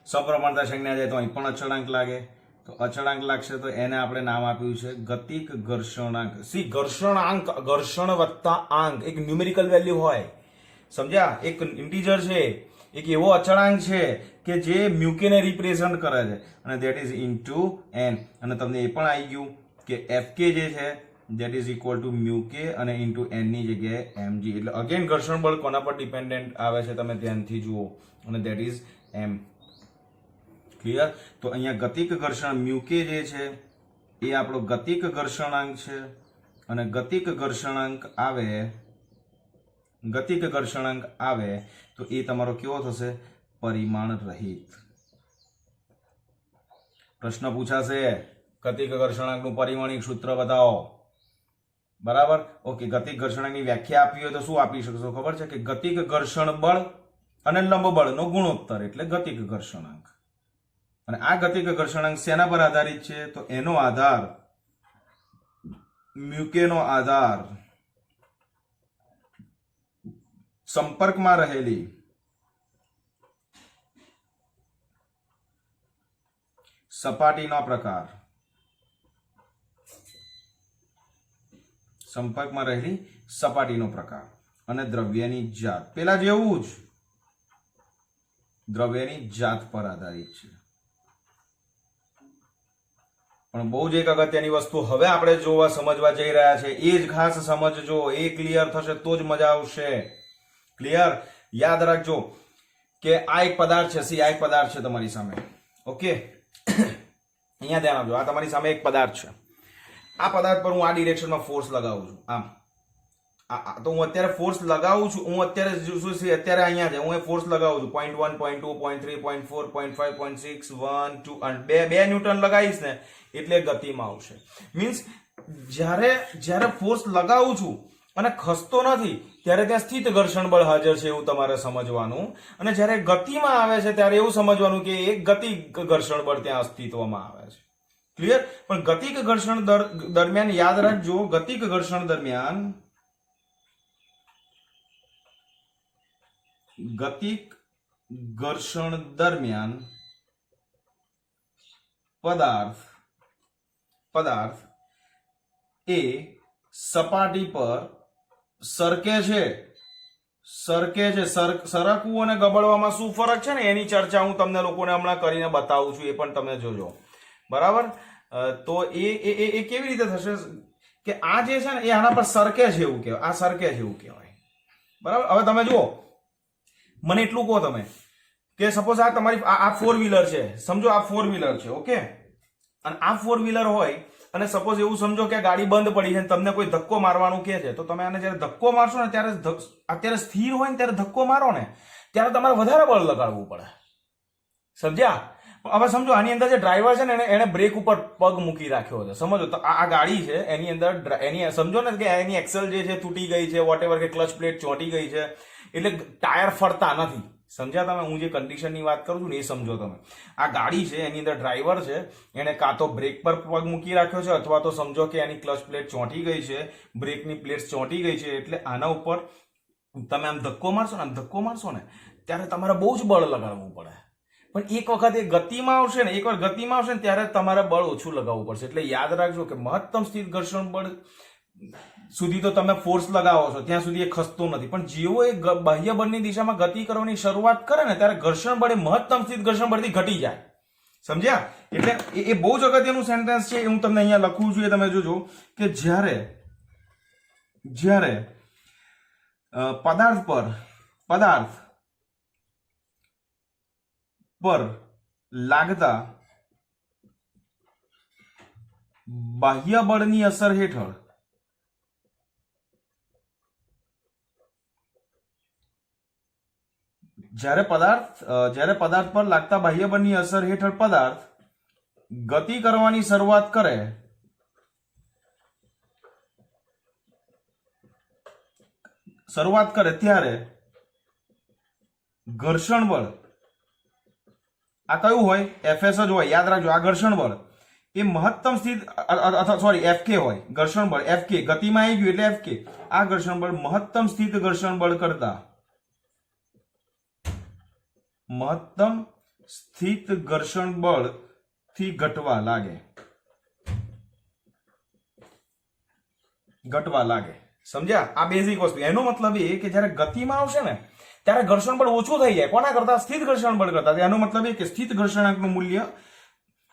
સપ્રમાણતા સંજ્ઞા જાય તો અહીં પણ અચળાંક લાગે તો અચળાંક લાગશે તો એને આપણે નામ આપ્યું છે ગતિક ઘર્ષણાંક સી ઘર્ષણાંક ઘર્ષણ વત્તા આંક એક ન્યુમેરિકલ વેલ્યુ હોય સમજ્યા એક ઇન્ટીજર છે એક એવો અચળાંક છે કે જે મ્યુકેને રિપ્રેઝન્ટ કરે છે અને ધેટ ઇઝ ઇન્ટુ n અને તમને એ પણ આવી ગયું કે FK જે છે that is equal to mu k અને into n ની જગ્યાએ mg એટલે અગેન ઘર્ષણ બળ કોના પર ડિપેન્ડન્ટ આવે છે તમે ધ્યાનથી જુઓ અને that is m ક્લિયર તો અહીંયા ગતિક ઘર્ષણ mu k જે છે એ આપણો ગતિક ઘર્ષણાંક છે અને ગતિક ઘર્ષણાંક આવે તો એ તમારો કેવો થશે પરિમાણ રહિત પ્રશ્ન પૂછાશે ગતિક ઘર્ષણાંકનું પરિમાણિક સૂત્ર બતાવો બરાબર ઓકે ગતિક ઘર્ષણાંકની વ્યાખ્યા આપી હોય તો શું આપી શકશો ખબર છે કે ગતિક ઘર્ષણ બળ અને લંબ બળનો ગુણોત્તર એટલે ગતિક ઘર્ષણાંક અને આ ગતિક ઘર્ષણાંક શેના પર આધારિત છે તો એનો આધાર મ્યુકેનો આધાર સંપર્કમાં રહેલી સપાટીનો પ્રકાર સંપર્કમાં રહેલી સપાટીનો પ્રકાર અને દ્રવ્યની જાત પેલા જેવું જ દ્રવ્યની જાત પર આધારિત છે પણ બહુ જ એક અગત્યની વસ્તુ હવે આપણે જોવા સમજવા જઈ રહ્યા છે એ જ ખાસ સમજજો એ ક્લિયર થશે તો જ મજા આવશે ક્લિયર યાદ રાખજો કે આ એક પદાર્થ છે સી આ એક પદાર્થ છે તમારી સામે ઓકે અહીંયા ધ્યાન આપજો આ તમારી સામે એક પદાર્થ છે આ પદાર્થ પર હું આ ડિરેક્શનમાં ફોર્સ લગાવું છું આમ તો હું અત્યારે ફોર્સ લગાવું છું હું અત્યારે શું છે અત્યારે અહીંયા છે હું ફોર્સ લગાવું છું 0.1 0.2 0.3 0.4 0.5 0.6 1 2 અને બે ન્યૂટન લગાવીશ ને એટલે ગતિમાં આવશે મીન્સ જ્યારે ફોર્સ લગાવું છું અને ખસતો નથી ત્યારે ત્યાં સ્થિત ઘર્ષણ બળ હાજર છે એવું તમારે સમજવાનું અને જ્યારે ગતિમાં આવે છે ત્યારે એવું સમજવાનું કે એક ગતિ ઘર્ષણ બળ ત્યાં અસ્તિત્વમાં આવે છે ક્લિયર પણ ગતિક ઘર્ષણ દરમિયાન યાદ રાખજો ગતિક ઘર્ષણ દરમિયાન પદાર્થ એ સપાટી પર સરકે છે સરકવું અને ગબડવામાં શું ફરક છે ને એની ચર્ચા હું તમને લોકોને હમણાં કરીને બતાવું છું એ પણ તમે જોજો બરાબર તો એ કેવી રીતે થશે કે આ જે છે ને એ આના પર સરકે છે એવું કહેવાય આ સરકે છે એવું કહેવાય બરાબર હવે તમે જુઓ મને એટલું કહો તમે કે સપોઝ આ તમારી આ 4 વ્હીલર છે સમજો આ 4 વ્હીલર છે ઓકે અને આ 4 વ્હીલર હોય અને સપોઝ એવું સમજો કે આ ગાડી બંધ પડી છે અને તમને કોઈ ધક્કો મારવાનું કહે છે, તો તમે આને જ્યારે ધક્કો મારશો ને ત્યારે અત્યારે સ્થિર હોય ને ત્યારે ધક્કો મારો ને ત્યારે તમારે વધારે બળ લગાડવું પડે. સમજ્યા? હવે સમજો આની અંદર જે ડ્રાઈવર છે ને એને બ્રેક ઉપર પગ મૂકી રાખ્યો છે. સમજો તો આ ગાડી છે, એની અંદર એની સમજો ને કે એની એક્સેલ જે છે તૂટી ગઈ છે, વોટ એવર, કે ક્લચ પ્લેટ ચોંટી ગઈ છે, એટલે ટાયર ફરતા નથી. સમજ્યા તમે? હું જે કન્ડિશનની વાત કરું છું ને એ સમજો તમે. આ ગાડી છે, એની અંદર ડ્રાઈવર છે, એને કાં તો બ્રેક પર પગ મૂકી રાખ્યો છે, અથવા તો સમજો કે એની ક્લચ પ્લેટ ચોંટી ગઈ છે, બ્રેકની પ્લેટ્સ ચોંટી ગઈ છે, એટલે આના ઉપર તમે આમ ધક્કો મારશો ને ત્યારે તમારે બહુ જ બળ લગાડવું પડે. પણ એક વખત એ ગતિમાં આવશે ને, એકવાર ગતિમાં આવશે ને ત્યારે તમારે બળ ઓછું લગાવવું પડશે. એટલે યાદ રાખજો કે મહત્તમ સ્થિત ઘર્ષણ બળ સુધી તો તમે ફોર્સ લગાવો છો ત્યાં સુધી એ ખસતો નથી, પણ જેવો એ બાહ્ય બળની દિશામાં ગતિ કરવાની શરૂઆત કરે ને ત્યારે ઘર્ષણ બળ એ મહત્તમ સ્થિત ઘર્ષણ બળથી ઘટી જાય. સમજ્યા? એટલે એ બહુ જ અગત્યનું સેન્ટેન્સ છે. હું તમને અહીંયા લખું છું, એ તમે જોજો કે જ્યારે પદાર્થ પર લાગતા બાહ્ય બળની અસર હેઠળ જ્યારે પદાર્થ પર લાગતા બાહ્ય બળની અસર હેઠળ પદાર્થ ગતિ કરવાની શરૂઆત કરે ત્યારે ઘર્ષણ બળ, આ કયું હોય? એફએસ જ હોય. યાદ રાખજો, આ ઘર્ષણ બળ એ મહત્તમ સ્થિત એફકે હોય. ઘર્ષણ બળ એફકે ગતિમાં આવી ગયું એટલે એફકે. આ ઘર્ષણ બળ મહત્તમ સ્થિત ઘર્ષણ બળ કરતા મહત્તમ સ્થિત ઘર્ષણ બળ થી ઘટવા લાગે. સમજ્યા? આ બેઝિક વસ્તુ. એનો મતલબ એ કે જ્યારે ગતિમાં આવશે ને ત્યારે ઘર્ષણ બળ ઓછું થઈ જાય. કોના કરતા? સ્થિત ઘર્ષણ બળ કરતા. એનો મતલબ એ કે સ્થિત ઘર્ષણાંકનું મૂલ્ય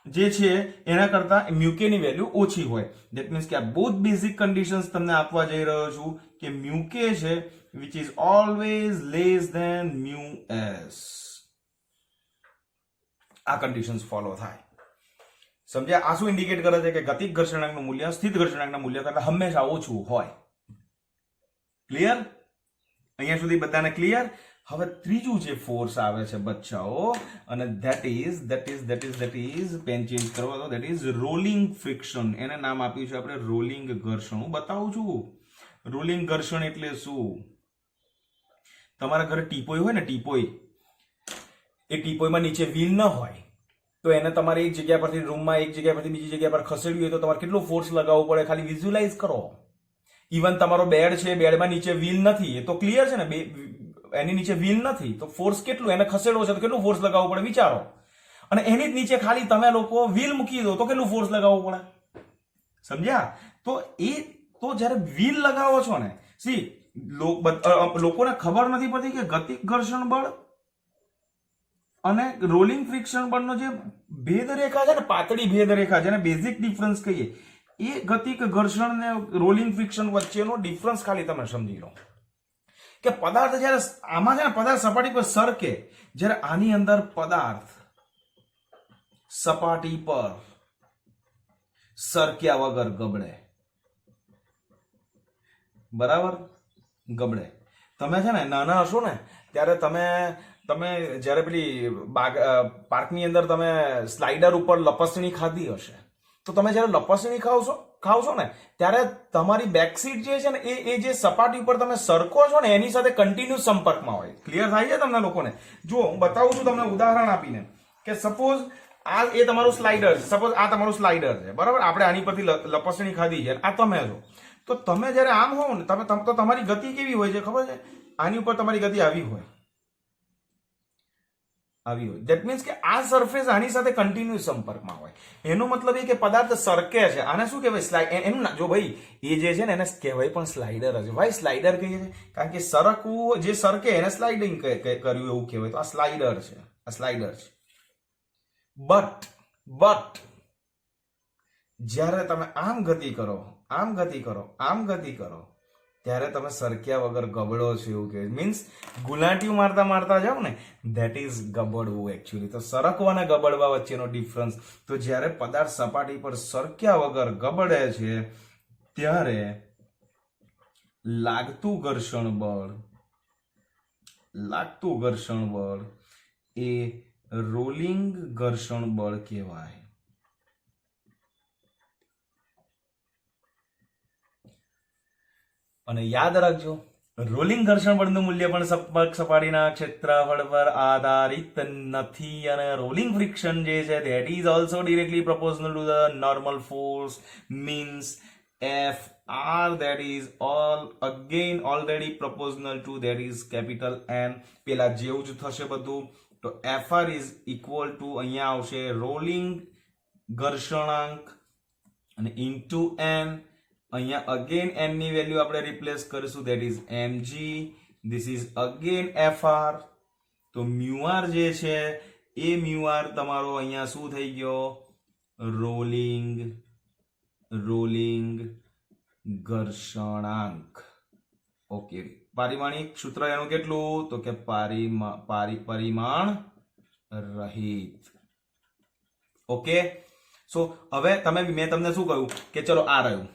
જે છે એના કરતા મ્યુકે ની વેલ્યુ ઓછી હોય. ધેટ મીન્સ કે આ બહુ બેઝિક કન્ડિશન્સ તમને આપવા જઈ રહ્યો છું કે મ્યુકે છે which is always less than mu S. આ કન્ડિશન્સ ફોલો થાય. સમજ્યા? આ શું ઇન્ડિકેટ કરે છે કે ગતિક ઘર્ષણાંકનું મૂલ્ય સ્થિત ઘર્ષણાંકના મૂલ્ય કરતા હંમેશા ઓછું હોય. ક્લિયર? અહીંયા સુધી બધાને ક્લિયર? હવે ત્રીજું જે ફોર્સ આવે છે બચ્ચાઓ, અને ધેટ ઇઝ પેન ચેન્જ કરવા દો, ધેટ ઇઝ રોલિંગ ફ્રિક્શન. એને નામ આપ્યું છે આપણે રોલિંગ ઘર્ષણ. હું બતાવું છું રોલિંગ ઘર્ષણ એટલે શું. તમારા ઘરે ટીપોઈ હોય ને, એ ટીપોઈમાં નીચે વ્હીલ ન હોય તો એને તમારે એક જગ્યા પરથી રૂમમાં એક જગ્યા પરથી બીજી જગ્યા પર ખસેડવી હોય તો તમારે કેટલો ફોર્સ લગાવવો પડે, ખાલી વિઝ્યુલાઇઝ કરો. ઇવન તમારો બેડ છે, બેડમાં નીચે વ્હીલ નથી, એ તો ક્લિયર છે ને, એની નીચે વ્હીલ નથી તો ફોર્સ કેટલું, એને ખસેડવો છે તો કેટલું ફોર્સ લગાવવું પડે વિચારો. અને એની જ નીચે ખાલી તમે લોકો વ્હીલ મૂકી દો તો કેટલું ફોર્સ લગાવવું પડે. સમજ્યા? તો જ્યારે વ્હીલ લગાવો છો ને, લોકોને ખબર નથી પડતી કે ગતિક ઘર્ષણ બળ અને રોલિંગ ફ્રિક્શન બળનો જે ભેદરેખા છે ને, પાતળી ભેદરેખા, જેને બેઝિક ડિફરન્સ કહીએ, એ ગતિક ઘર્ષણ ને રોલિંગ ફ્રિક્શન વચ્ચેનો ડિફરન્સ ખાલી તમે સમજી લો કે પદાર્થ જ્યારે આમાં છે ને પદાર્થ સપાટી પર સરકે, જ્યારે આની અંદર પદાર્થ સપાટી પર સરક્યા વગર ગબડે. બરાબર? ગબડે. તમે છે ને નાના હશો ને ત્યારે તમે જ્યારે પેલી પાર્કની અંદર તમે સ્લાઇડર ઉપર લપસણી ખાધી હશે, તો તમે જ્યારે લપસણી ખાવ છો ને ત્યારે તમારી બેકસીટ જે છે ને એ જે સપાટી ઉપર તમે સરકો છો ને એની સાથે કન્ટિન્યુઅસ સંપર્કમાં હોય. ક્લિયર થાય છે તમને લોકોને? જો હું બતાવું છું તમને ઉદાહરણ આપીને કે સપોઝ આ એ તમારું સ્લાઇડર છે, સપોઝ આ તમારું સ્લાઇડર છે, બરાબર? આપણે આની પરથી લપસણી ખાધી છે, આ તમે છો. તો તમે જ્યારે આમ હોવ ને તો તમારી ગતિ કેવી હોય છે ખબર છે? આની ઉપર તમારી ગતિ આવી હોય. ધેટ મીન્સ કે આ સરફેસ આની સાથે કન્ટિન્યુઅસ સંપર્કમાં હોય. એનો મતલબ એ કે પદાર્થ સરકે છે. આને શું કહેવાય? એનું જો ભાઈ એ જે છે ને એને કહેવાય પણ સ્લાઇડર જ. ભાઈ સ્લાઇડર કહીએ છીએ કારણ કે સરકવું, જે સરકે એને સ્લાઇડિંગ કર્યું એવું કહેવાય. તો આ સ્લાઇડર છે, આ સ્લાઇડર છે. બટ જ્યારે તમે આમ ગતિ કરો ત્યારે તમે સરક્યા વગર ગબડો છો એવું કે મીન્સ ગુલાટીઓ મારતા મારતા જાવ ને ધેટ ઇઝ ગબડવું એકચ્યુઅલી. તો સરકવા અને ગબડવા વચ્ચેનો ડિફરન્સ. તો જ્યારે પદાર્થ સપાટી પર સરક્યા વગર ગબડે છે ત્યારે લાગતું ઘર્ષણ બળ એ રોલિંગ ઘર્ષણ બળ કહેવાય. અને યાદ રાખજો, રોલિંગ ઘર્ષણ બળનું મૂલ્ય પણ સંપર્ક સપાટીના ક્ષેત્રફળ પર આધારિત નથી અને રોલિંગ ફ્રિક્શન જે છે that is also directly proportional to the normal force means F R that is already proportional to that is capital N. પેલા જેવું જ થશે બધું. તો F R is equal to અહીંયા આવશે રોલિંગ ઘર્ષણાંક અને ઇન્ટુ એન. અહીંયા અગેન એન ની વેલ્યુ આપણે રિપ્લેસ કરીશું that is mg. This is again fr. તો મ્યુઆર જે છે એ મ્યુઆર તમારો અહીંયા શું થઈ ગયો? રોલિંગ ઘર્ષણાંક. ઓકે, પારિમાણિક સૂત્ર એનું કેટલું? તો કે પરિમાણ રહિત. ઓકે, સો હવે મેં તમને શું કહ્યું કે ચલો આ રહ્યું,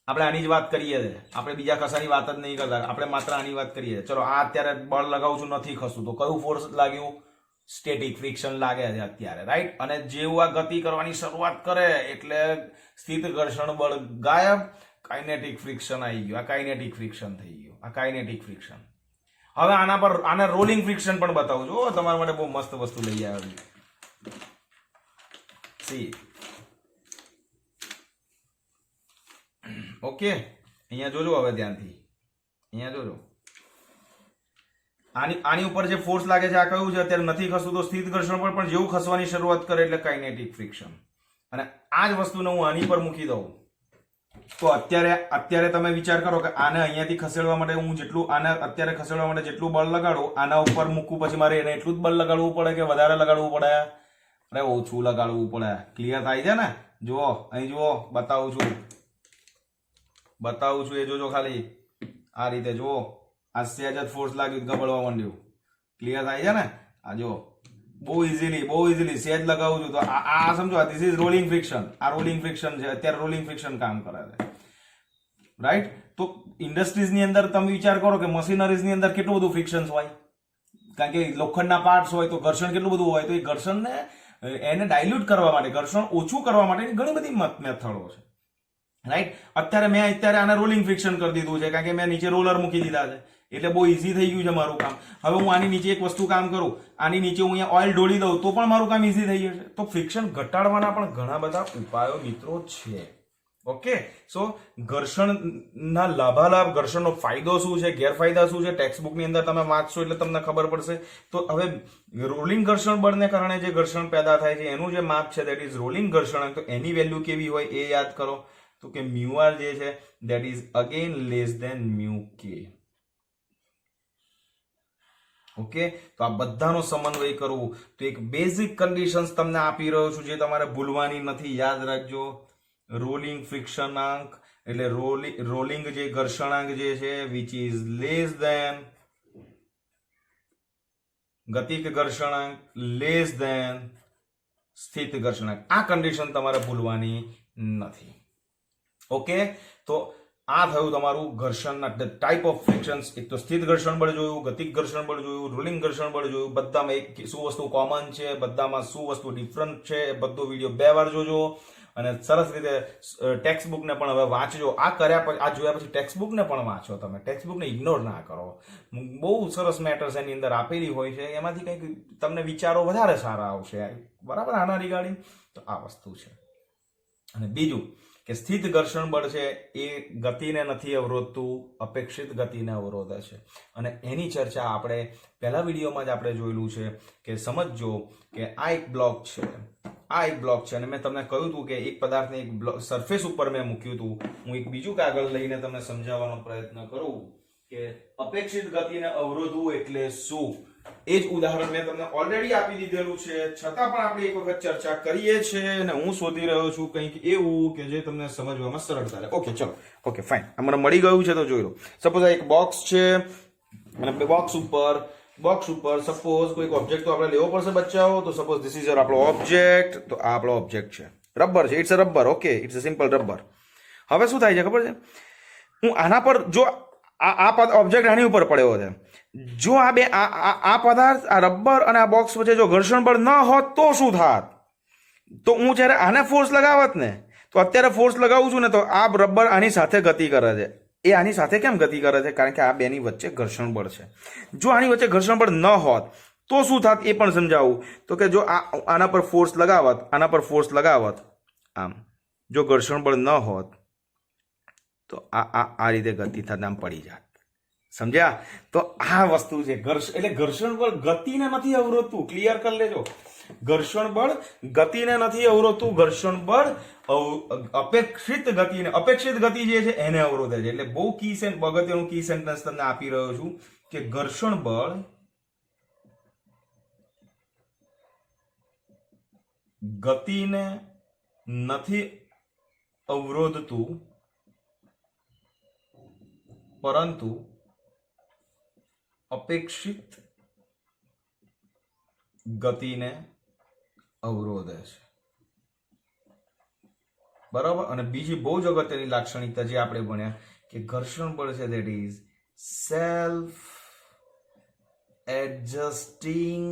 આપણે આની જ વાત કરીએ છીએ, આપણે બીજા કશાની વાત જ નહીં કરતા, આપણે માત્ર આની વાત કરીએ છીએ. ચલો આ અત્યારે બળ લગાવું છું, નથી ખસતું, તો કયું ફોર્સ લાગ્યું? સ્ટેટિક ફ્રિક્શન લાગે છે અત્યારે, રાઈટ. અને જેવું આ ગતિ કરવાની શરૂઆત કરે એટલે સ્થિત ઘર્ષણ બળ ગાયબ, કાઇનેટિક ફ્રિક્શન આવી ગયું. આ કાઇનેટિક ફ્રિક્શન થઈ ગયું, આ કાઇનેટિક ફ્રિક્શન. હવે આને રોલિંગ ફ્રિક્શન પણ બતાવું છું. તમારા માટે બહુ મસ્ત વસ્તુ લઈ આવી. સી ઓકે, અહીંયા જોજો, હવે ધ્યાનથી અહીંયા જોજો. આની ઉપર જે ફોર્સ લાગે છે આ કયું છે? અત્યારે નથી ખસતું તો સ્થિત ઘર્ષણ બળ, પણ જેવું ખસવાની શરૂઆત કરે એટલે કાઇનેટિક ફ્રિક્શન. અને આ જ વસ્તુને હું આની પર મૂકી દઉં તો અત્યારે તમે વિચાર કરો કે આને અહીંયાથી ખસેડવા માટે હું આને અત્યારે ખસેડવા માટે જેટલું બળ લગાડું આના ઉપર મૂકું, પછી મારે એને એટલું જ બળ લગાડવું પડે કે વધારે લગાડવું પડે? અરે ઓછું લગાડવું પડે. ક્લિયર થાય છે ને? જુઓ, અહીં જુઓ, બતાવું છું એ જોજો ખાલી. આ રીતે જુઓ, આ સહેજ જ ફોર્સ લાગ્યું, ગબડવા માંડ્યું. ક્લિયર થાય છે ને? આ જો બહુ ઇઝીલી સહેજ લગાવું છું તો આ સમજો, ધીસ ઇઝ રોલિંગ ફ્રિક્શન. આ રોલિંગ ફ્રિક્શન છે, અત્યારે રોલિંગ ફ્રિક્શન કામ કરે છે, રાઈટ. તો ઇન્ડસ્ટ્રીઝની અંદર તમે વિચાર કરો કે મશીનરીઝની અંદર કેટલું બધું ફ્રિક્શન હોય, કારણ કે લોખંડના પાર્ટ્સ હોય તો ઘર્ષણ કેટલું બધું હોય. તો એ ઘર્ષણને એને ડાયલ્યુટ કરવા માટે, ઘર્ષણ ઓછું કરવા માટેની ઘણી બધી મેથડો છે, રાઈટ. અત્યારે આને રોલિંગ ફ્રિક્શન કરી દીધું છે કારણ કે મેં નીચે રોલર મૂકી દીધા છે, એટલે બહુ ઇઝી થઈ ગયું છે મારું કામ. હવે હું આની નીચે એક વસ્તુ કામ કરું, આની નીચે હું અહીંયા ઓઇલ ઢોળી દઉં તો પણ મારું કામ ઇઝી થઈ જશે. તો ફ્રિક્શન ઘટાડવાના પણ ઘણા બધા ઉપાયો મિત્રો છે. ઓકે, સો ઘર્ષણના લાભાલાભ, ઘર્ષણનો ફાયદો શું છે, ગેરફાયદા શું છે, ટેક્સ્ટ બુકની અંદર તમે વાંચશો એટલે તમને ખબર પડશે. તો હવે રોલિંગ ઘર્ષણ બળને કારણે જે ઘર્ષણ પેદા થાય છે એનું જે માપ છે દેટ ઇઝ રોલિંગ ઘર્ષણ. તો એની વેલ્યુ કેવી હોય એ યાદ કરો. તો કે મ્યુઆર જે છે that is again less than mu K. Okay, તો આ બધાનો સમન્વય કરવું. તો એક બેઝિક કન્ડિશન્સ તમને આપી રહ્યો છું જે તમારે ભૂલવાની નથી, યાદ રાખજો. રોલિંગ ફ્રિક્શનાંક એટલે રોલિંગ જે ઘર્ષણાંક જે છે વિચ ઇઝ લેસ ધેન ગતિક ઘર્ષણાંક લેસ ધેન સ્થિત ઘર્ષણાંક. આ કન્ડિશન તમારે ભૂલવાની નથી. ઓકે, તો આ થયું તમારું ઘર્ષણના ટાઈપ ઓફ ફ્રિક્શન્સ. એક તો સ્થિત ઘર્ષણ બળ જોયું, ગતિક ઘર્ષણ બળ જોયું, રોલિંગ ઘર્ષણ બળ જોયું. બધામાં શું વસ્તુ કોમન છે, બધામાં શું વસ્તુ ડિફરન્ટ છે, એ બધો વિડીયો 2 વાર જોજો અને સરસ રીતે ટેક્સ્ટ બુકને પણ હવે વાંચજો. આ જોયા પછી ટેક્સ્ટ બુકને પણ વાંચો. તમે ટેક્સ્ટ બુકને ઇગ્નોર ના કરો. બહુ સરસ મેટર્સ એની અંદર આપેલી હોય છે, એમાંથી કંઈક તમને વિચારો વધારે સારા આવશે, બરાબર, આના રિગાર્ડિંગ. તો આ વસ્તુ છે. અને બીજું કે સ્થિત ઘર્ષણ બળ છે એ ગતિને નથી અવરોધતું, અપેક્ષિત ગતિને અવરોધે છે. અને એની ચર્ચા આપણે પહેલા વિડીયોમાં જ આપણે જોયેલું છે કે સમજો કે આ એક બ્લોક છે અને મેં તમને કહ્યું હતું કે એક પદાર્થને એક સરફેસ ઉપર મેં મૂક્યું હતું. હું એક બીજું કાગળ લઈને તમને સમજાવવાનો પ્રયત્ન કરું કે અપેક્ષિત ગતિને અવરોધવું એટલે શું. એ જ ઉદાહરણ મેં તમને ઓલરેડી આપી દીધેલું છે, છતાં પણ આપણે એક વખત ચર્ચા કરીએ છીએ અને હું શોધી રહ્યો છું કંઈક એવું કે જે તમને સમજવામાં સરળતા રહે. ઓકે ચલો, ઓકે ફાઇન, આ મને મળી ગયું છે તો જોઈ લો. સપોઝ આ એક બોક્સ છે અને બોક્સ ઉપર સપોઝ કોઈક ઓબ્જેક્ટ તો આપણે લેવો પડશે બચ્ચાઓ. તો સપોઝ ધીસ ઇઝ આપણો ઓબ્જેક્ટ, તો આ આપણો ઓબ્જેક્ટ છે, રબર છે, it's a rubber. Okay, it's a simple rubber. હવે શું થાય છે ખબર છે, હું આના પર જો આ ઓબ્જેક્ટ આની ઉપર પડ્યો છે, જો આ બે આ પદાર્થ, આ રબર અને આ બોક્સ વચ્ચે જો ઘર્ષણ બળ ન હોત તો શું થાત? તો હું જ્યારે આને ફોર્સ લગાવત ને, તો અત્યારે ફોર્સ લગાવું છું ને, તો આ રબર આની સાથે ગતિ કરે છે. એ આની સાથે કેમ ગતિ કરે છે? કારણ કે આ બેની વચ્ચે ઘર્ષણ બળ છે. જો આની વચ્ચે ઘર્ષણ બળ ન હોત તો શું થાત એ પણ સમજાવું. તો કે જો આના પર ફોર્સ લગાવત, આમ જો ઘર્ષણ બળ ન હોત તો આ રીતે ગતિ થતા આમ પડી જાત. સમજ્યા? તો આ વસ્તુ છે એટલે ઘર્ષણ બળ ગતિને નથી અવરોધતું. ક્લિયર કરી લેજો, ઘર્ષણ બળ ગતિને નથી અવરોધતું, ઘર્ષણ બળ અપેક્ષિત ગતિ જે છે એને અવરોધે છે. એટલે બહુ અગત્યનું કી સેન્ટેન્સ તમને આપી રહ્યો છું કે ઘર્ષણ બળ ગતિને નથી અવરોધતું, પરંતુ અપેક્ષિત ગતિને અવરોધે છે. બરાબર? અને બીજી બહુ જ અગત્યની લાક્ષણિકતા જે આપણે ભણ્યા કે ઘર્ષણ બળ છે that is self adjusting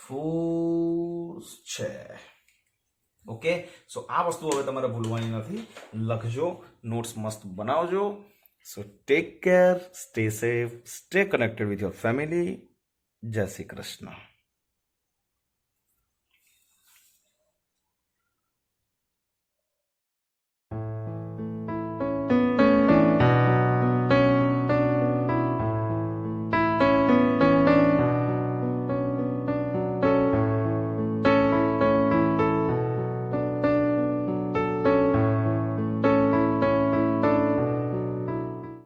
force છે. ઓકે, સો આ વસ્તુ હવે તમારે ભૂલવાની નથી. લખજો, નોટ્સ મસ્ત બનાવજો. સો take care, stay safe, stay connected with your family. જય શ્રી કૃષ્ણ.